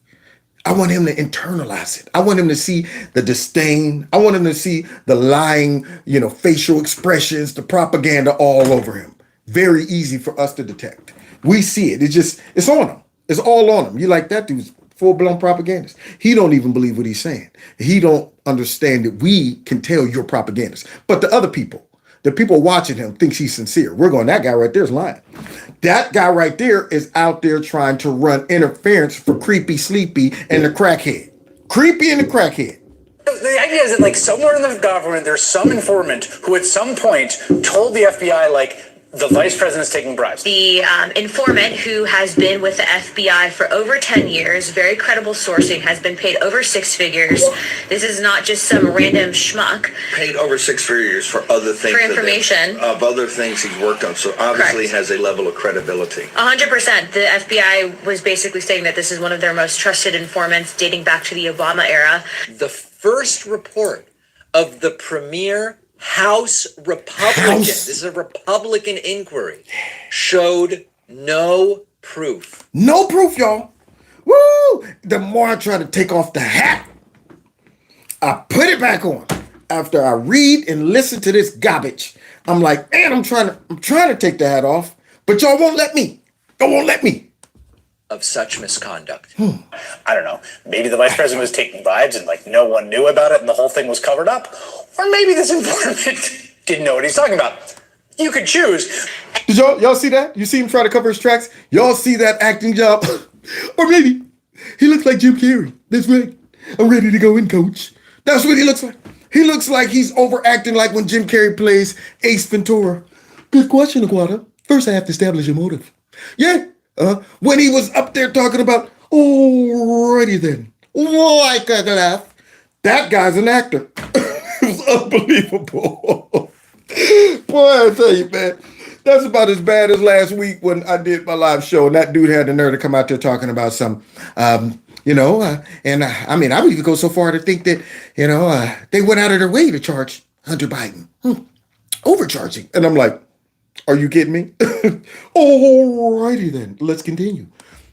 I want him to internalize it. I want him to see the disdain. I want him to see the lying, facial expressions, the propaganda all over him. Very easy for us to detect. We see it. It's on him. It's all on him. You like that dude's full-blown propagandist. He don't even believe what he's saying. He don't understand that we can tell you're propagandist. But the other people, the people watching him, thinks he's sincere. We're going, that guy right there is lying. That guy right there is out there trying to run interference for Creepy Sleepy and the crackhead. Creepy and the crackhead. The idea is that somewhere in the government, there's some informant who at some point told the FBI the vice president's taking bribes. The informant, who has been with the FBI for over 10 years, very credible sourcing, has been paid over 6 figures. This is not just some random schmuck. Paid over 6 figures for other things. For information. Of other things he's worked on. So obviously has a level of credibility. 100%. The FBI was basically saying that this is one of their most trusted informants dating back to the Obama era. The first report of the premier House Republican, this is a Republican inquiry, showed no proof. No proof, y'all. Woo! The more I try to take off the hat, I put it back on. After I read and listen to this garbage, I'm like, man, I'm trying to take the hat off, but y'all won't let me. Y'all won't let me. Of such misconduct. I don't know. Maybe the vice president was taking bribes and no one knew about it and the whole thing was covered up. Or maybe this informant didn't know what he's talking about. You could choose. Did y'all see that? You see him try to cover his tracks? Y'all see that acting job? Or maybe he looks like Jim Carrey. That's right. I'm ready to go in, coach. That's what he looks like. He looks like he's overacting like when Jim Carrey plays Ace Ventura. Good question, Aguada. First, I have to establish a motive. Yeah. When he was up there talking about, alrighty then, like a laugh. That guy's an actor. It was unbelievable. Boy, I tell you, man, that's about as bad as last week when I did my live show and that dude had the nerve to come out there talking about some, I would even go so far to think that, they went out of their way to charge Hunter Biden. Overcharging. And I'm like, are you kidding me? Alrighty then, let's continue.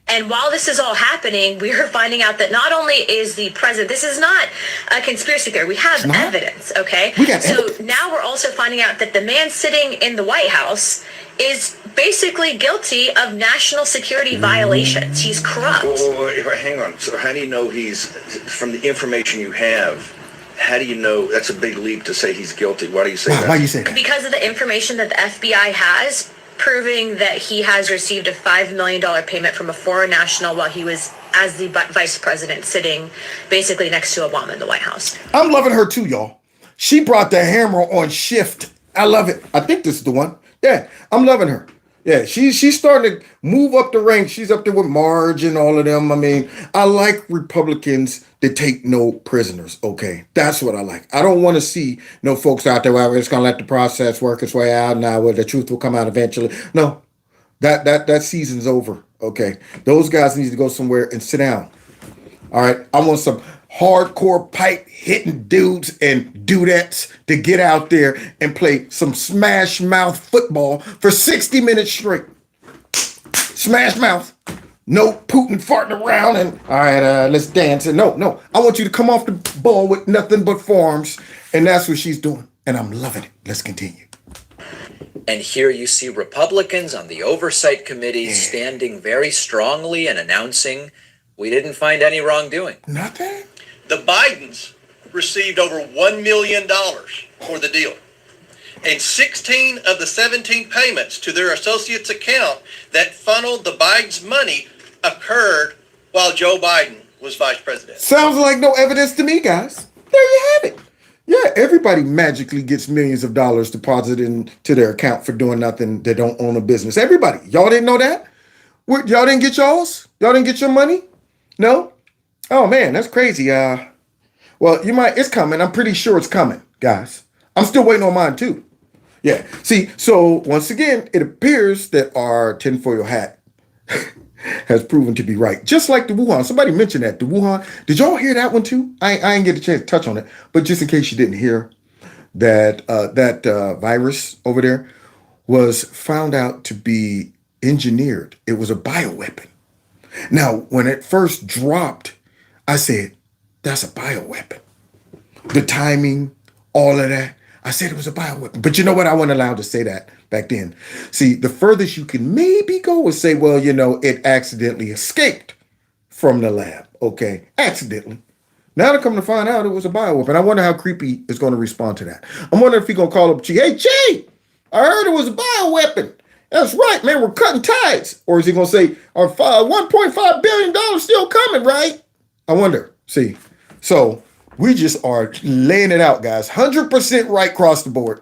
And while this is all happening, we are finding out that not only is the president, this is not a conspiracy theory, we have evidence, okay? So now we're also finding out that the man sitting in the White House is basically guilty of national security violations. He's corrupt. Hang on. So how do you know from the information you have, how do you know? That's a big leap to say he's guilty. Why do you say that? Why do you say that? Because of the information that the FBI has, proving that he has received a $5 million payment from a foreign national while he was as the vice president sitting basically next to Obama in the White House. I'm loving her too, y'all. She brought the hammer on shift. I love it. I think this is the one. Yeah, I'm loving her. Yeah, she's starting to move up the ranks. She's up there with Marge and all of them. I mean, I like Republicans that take no prisoners. Okay, that's what I like. I don't want to see no folks out there where we're just gonna let the process work its way out now, where the truth will come out eventually. No, that season's over. Okay, those guys need to go somewhere and sit down. All right, I want some hardcore pipe hitting dudes and dudettes to get out there and play some smash mouth football for 60 minutes straight. Smash mouth. No Putin farting around and all right, let's dance. And no, I want you to come off the ball with nothing but forearms, and that's what she's doing. And I'm loving it. Let's continue. And here you see Republicans on the Oversight Committee standing very strongly and announcing we didn't find any wrongdoing. Nothing? The Bidens received over $1 million for the deal. And 16 of the 17 payments to their associates' account that funneled the Biden's money occurred while Joe Biden was vice president. Sounds like no evidence to me, guys. There you have it. Yeah, everybody magically gets millions of dollars deposited into their account for doing nothing. They don't own a business. Everybody. Y'all didn't know that? Y'all didn't get y'all's? Y'all didn't get your money? No? Oh, man, that's crazy. Well, you might. It's coming. I'm pretty sure it's coming, guys. I'm still waiting on mine, too. Yeah. See, so once again, it appears that our tinfoil hat has proven to be right. Just like the Wuhan. Somebody mentioned that. The Wuhan. Did y'all hear that one, too? I didn't get a chance to touch on it. But just in case you didn't hear, that virus over there was found out to be engineered. It was a bioweapon. Now, when it first dropped, I said, that's a bioweapon. The timing, all of that. I said it was a bioweapon. But you know what? I wasn't allowed to say that back then. See, the furthest you can maybe go is say, well, you know, it accidentally escaped from the lab. Okay, accidentally. Now they're coming to find out it was a bioweapon. I wonder how Creepy is going to respond to that. I'm wondering if he's going to call up Chi. Hey, Chi, I heard it was a bioweapon. That's right, man. We're cutting ties. Or is he going to say, our $1.5 billion still coming, right? I wonder. See, so we just are laying it out, guys. 100% right across the board.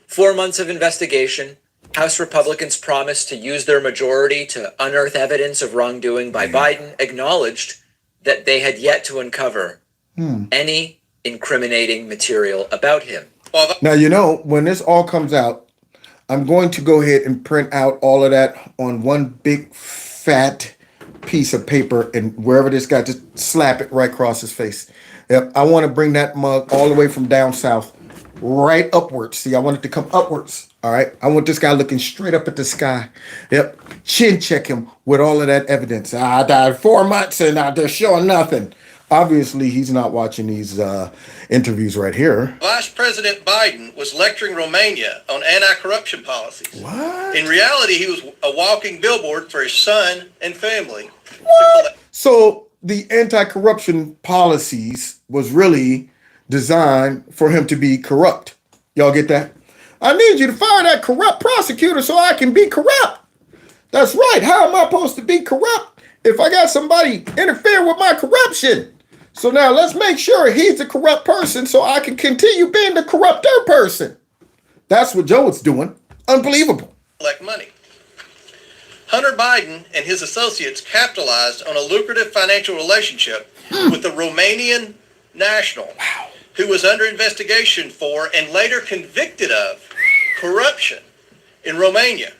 4 months of investigation. House Republicans promised to use their majority to unearth evidence of wrongdoing by Biden, acknowledged that they had yet to uncover any incriminating material about him. Now, you know, when this all comes out, I'm going to go ahead and print out all of that on one big fat piece of paper, and wherever this guy, just slap it right across his face. Yep, I want to bring that mug all the way from down south, right upwards. See, I want it to come upwards. All right, I want this guy looking straight up at the sky. Yep, chin check him with all of that evidence. I died 4 months and they're showing nothing. Obviously, he's not watching these interviews right here. Vice President Biden was lecturing Romania on anti-corruption policies. What? In reality, he was a walking billboard for his son and family. What? So the anti-corruption policies was really designed for him to be corrupt. Y'all get that? I need you to fire that corrupt prosecutor so I can be corrupt. That's right. How am I supposed to be corrupt if I got somebody interfere with my corruption? So now let's make sure he's a corrupt person so I can continue being the corrupter person. That's what Joe is doing. Unbelievable. Collect money. Hunter Biden and his associates capitalized on a lucrative financial relationship with the Romanian national who was under investigation for and later convicted of corruption in Romania.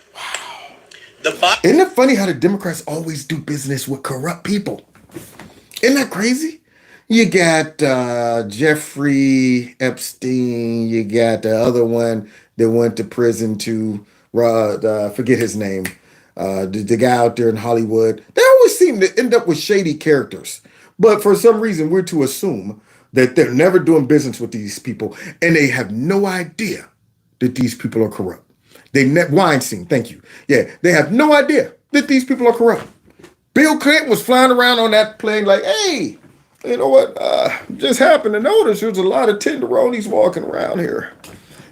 Isn't it funny how the Democrats always do business with corrupt people? Isn't that crazy? You got Jeffrey Epstein. You got the other one that went to prison to, forget his name, the guy out there in Hollywood. They always seem to end up with shady characters. But for some reason, we're to assume that they're never doing business with these people. And they have no idea that these people are corrupt. Weinstein, thank you. Yeah, they have no idea that these people are corrupt. Bill Clinton was flying around on that plane like, hey, you know what? Just happened to notice there's a lot of tenderonis walking around here.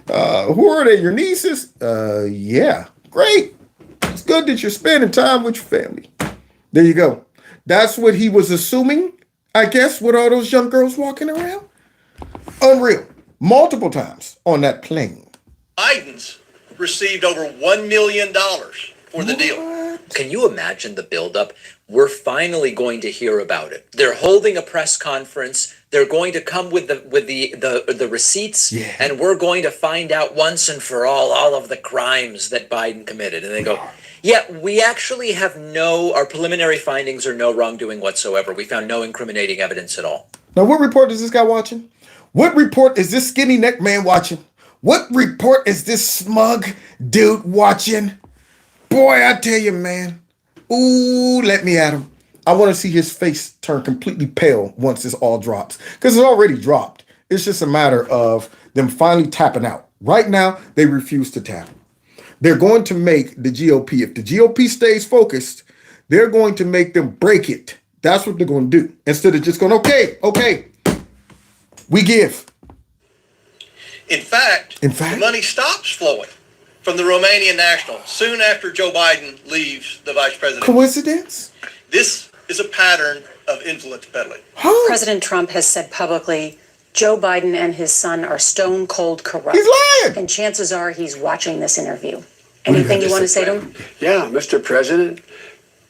Who are they? Your nieces? Yeah, great. It's good that you're spending time with your family. There you go. That's what he was assuming, I guess, with all those young girls walking around. Unreal. multiple times on that plane. Biden's received over $1 million for the deal. Can you imagine the buildup? We're finally going to hear about it. They're holding a press conference. They're going to come with the receipts, and we're going to find out once and for all of the crimes that Biden committed. And they go, yeah, we actually have our preliminary findings are no wrongdoing whatsoever. We found no incriminating evidence at all. Now, what report is this guy watching? What report is this skinny neck man watching? What report is this smug dude watching? Boy, I tell you, man. Ooh, let me at him. I want to see his face turn completely pale once this all drops. Because it's already dropped. It's just a matter of them finally tapping out. Right now, they refuse to tap. They're going to make the GOP, if the GOP stays focused, they're going to make them break it. That's what they're going to do. Instead of just going, okay, we give. In fact, the money stops flowing from the Romanian national soon after Joe Biden leaves the vice presidency. Coincidence? This is a pattern of influence peddling. President Trump has said publicly Joe Biden and his son are stone cold corrupt. He's lying. And chances are he's watching this interview. Anything you want to say to him? Yeah, Mr. President,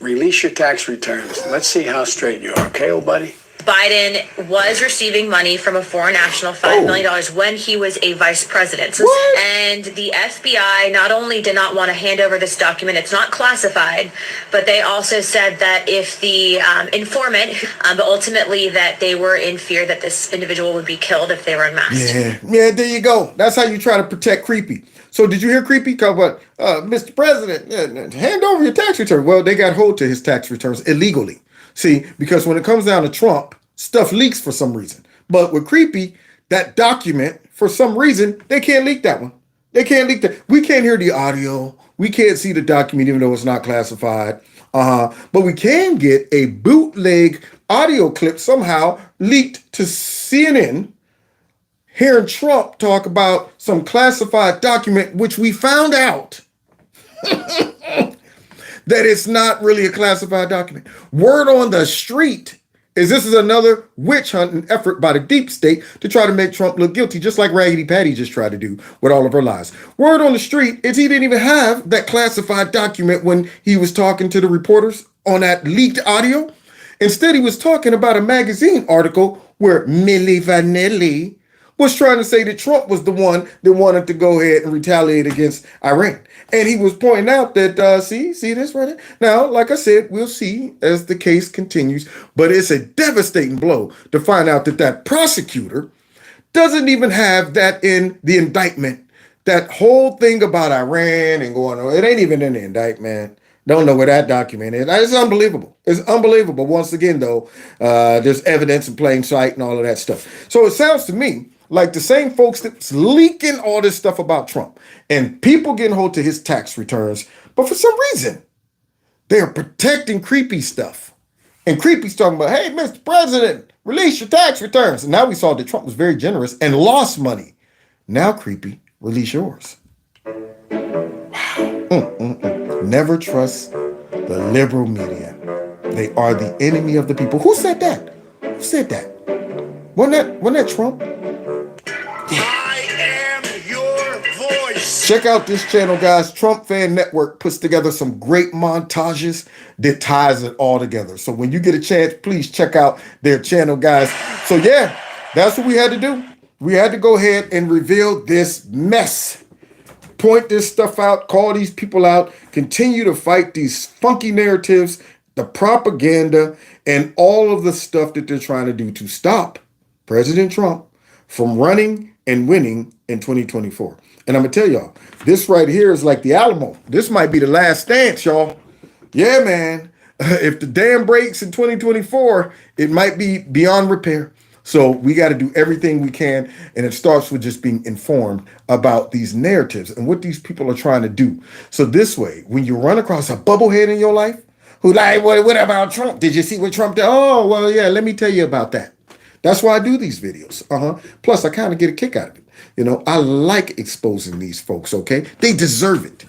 release your tax returns. Let's see how straight you are, okay, old buddy? Biden was receiving money from a foreign national, $5 million, when he was a vice president. And the FBI not only did not want to hand over this document, it's not classified, but they also said that if the informant, but ultimately that they were in fear that this individual would be killed if they were unmasked. Yeah, there you go. That's how you try to protect Creepy. So did you hear Creepy? Mr. President, hand over your tax return. Well, they got hold to his tax returns illegally. See, because when it comes down to Trump, stuff leaks for some reason. But with Creepy, that document, for some reason, they can't leak that one. They can't leak that. We can't hear the audio. We can't see the document, even though it's not classified. But we can get a bootleg audio clip somehow leaked to CNN, hearing Trump talk about some classified document, which we found out that it's not really a classified document. Word on the street is this is another witch hunting effort by the deep state to try to make Trump look guilty, just like Raggedy Patty just tried to do with all of her lies. Word on the street is he didn't even have that classified document when he was talking to the reporters on that leaked audio. Instead, he was talking about a magazine article where Milli Vanilli was trying to say that Trump was the one that wanted to go ahead and retaliate against Iran. And he was pointing out that, see this right here? Now, like I said, we'll see as the case continues, but it's a devastating blow to find out that that prosecutor doesn't even have that in the indictment. That whole thing about Iran and going on, it ain't even in the indictment. Don't know where that document is. It's unbelievable. It's unbelievable. Once again, though, there's evidence in plain sight and all of that stuff. So it sounds to me like the same folks that's leaking all this stuff about Trump and people getting hold to his tax returns, but for some reason, they're protecting Creepy stuff. And Creepy's talking about, hey, Mr. President, release your tax returns. And now we saw that Trump was very generous and lost money. Now, Creepy, release yours. Wow. Never trust the liberal media. They are the enemy of the people. Who said that? Who said that? Wasn't that Trump? I am your voice. Check out this channel, guys. Trump Fan Network puts together some great montages that ties it all together. So when you get a chance, please check out their channel, guys. So yeah, that's what we had to do. We had to go ahead and reveal this mess. Point this stuff out, call these people out, continue to fight these funky narratives, the propaganda, and all of the stuff that they're trying to do to stop President Trump from running and winning in 2024. And I'm going to tell y'all, this right here is like the Alamo. This might be the last stance, y'all. Yeah, man. If the dam breaks in 2024, it might be beyond repair. So we got to do everything we can. And it starts with just being informed about these narratives and what these people are trying to do. So this way, when you run across a bubblehead in your life who like, what about Trump? Did you see what Trump did? Oh, well, yeah, let me tell you about that. That's why I do these videos. Plus, I kind of get a kick out of it. You know, I like exposing these folks, okay? They deserve it.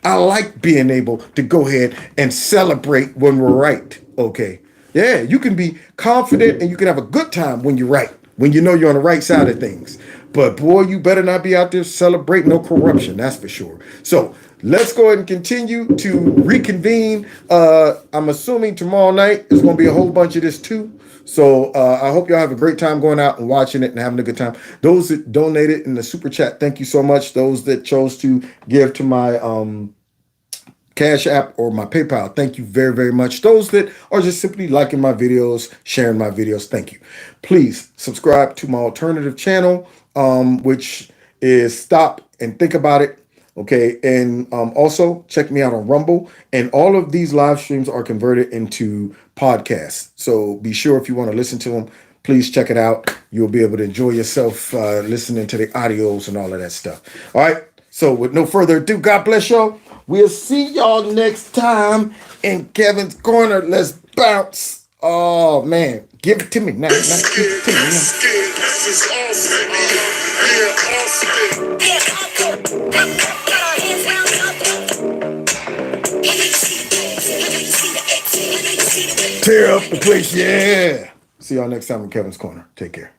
I like being able to go ahead and celebrate when we're right, okay? Yeah, you can be confident and you can have a good time when you're right, when you know you're on the right side of things. But boy, you better not be out there celebrating no corruption. That's for sure. So let's go ahead and continue to reconvene. I'm assuming tomorrow night is going to be a whole bunch of this too. So I hope y'all have a great time going out and watching it and having a good time. Those that donated in the super chat, thank you so much. Those that chose to give to my Cash App or my PayPal, thank you very, very much. Those that are just simply liking my videos, sharing my videos, thank you. Please subscribe to my alternative channel, which is Stop and Think About It. Okay, and also check me out on Rumble. And all of these live streams are converted into podcasts. So be sure if you want to listen to them, please check it out. You'll be able to enjoy yourself listening to the audios and all of that stuff. All right, so with no further ado, God bless y'all. We'll see y'all next time in Kevin's Corner. Let's bounce. Oh, man. Give it to me now. Give it to me now. Tear up the place, yeah. See y'all next time in Kevin's Corner. Take care.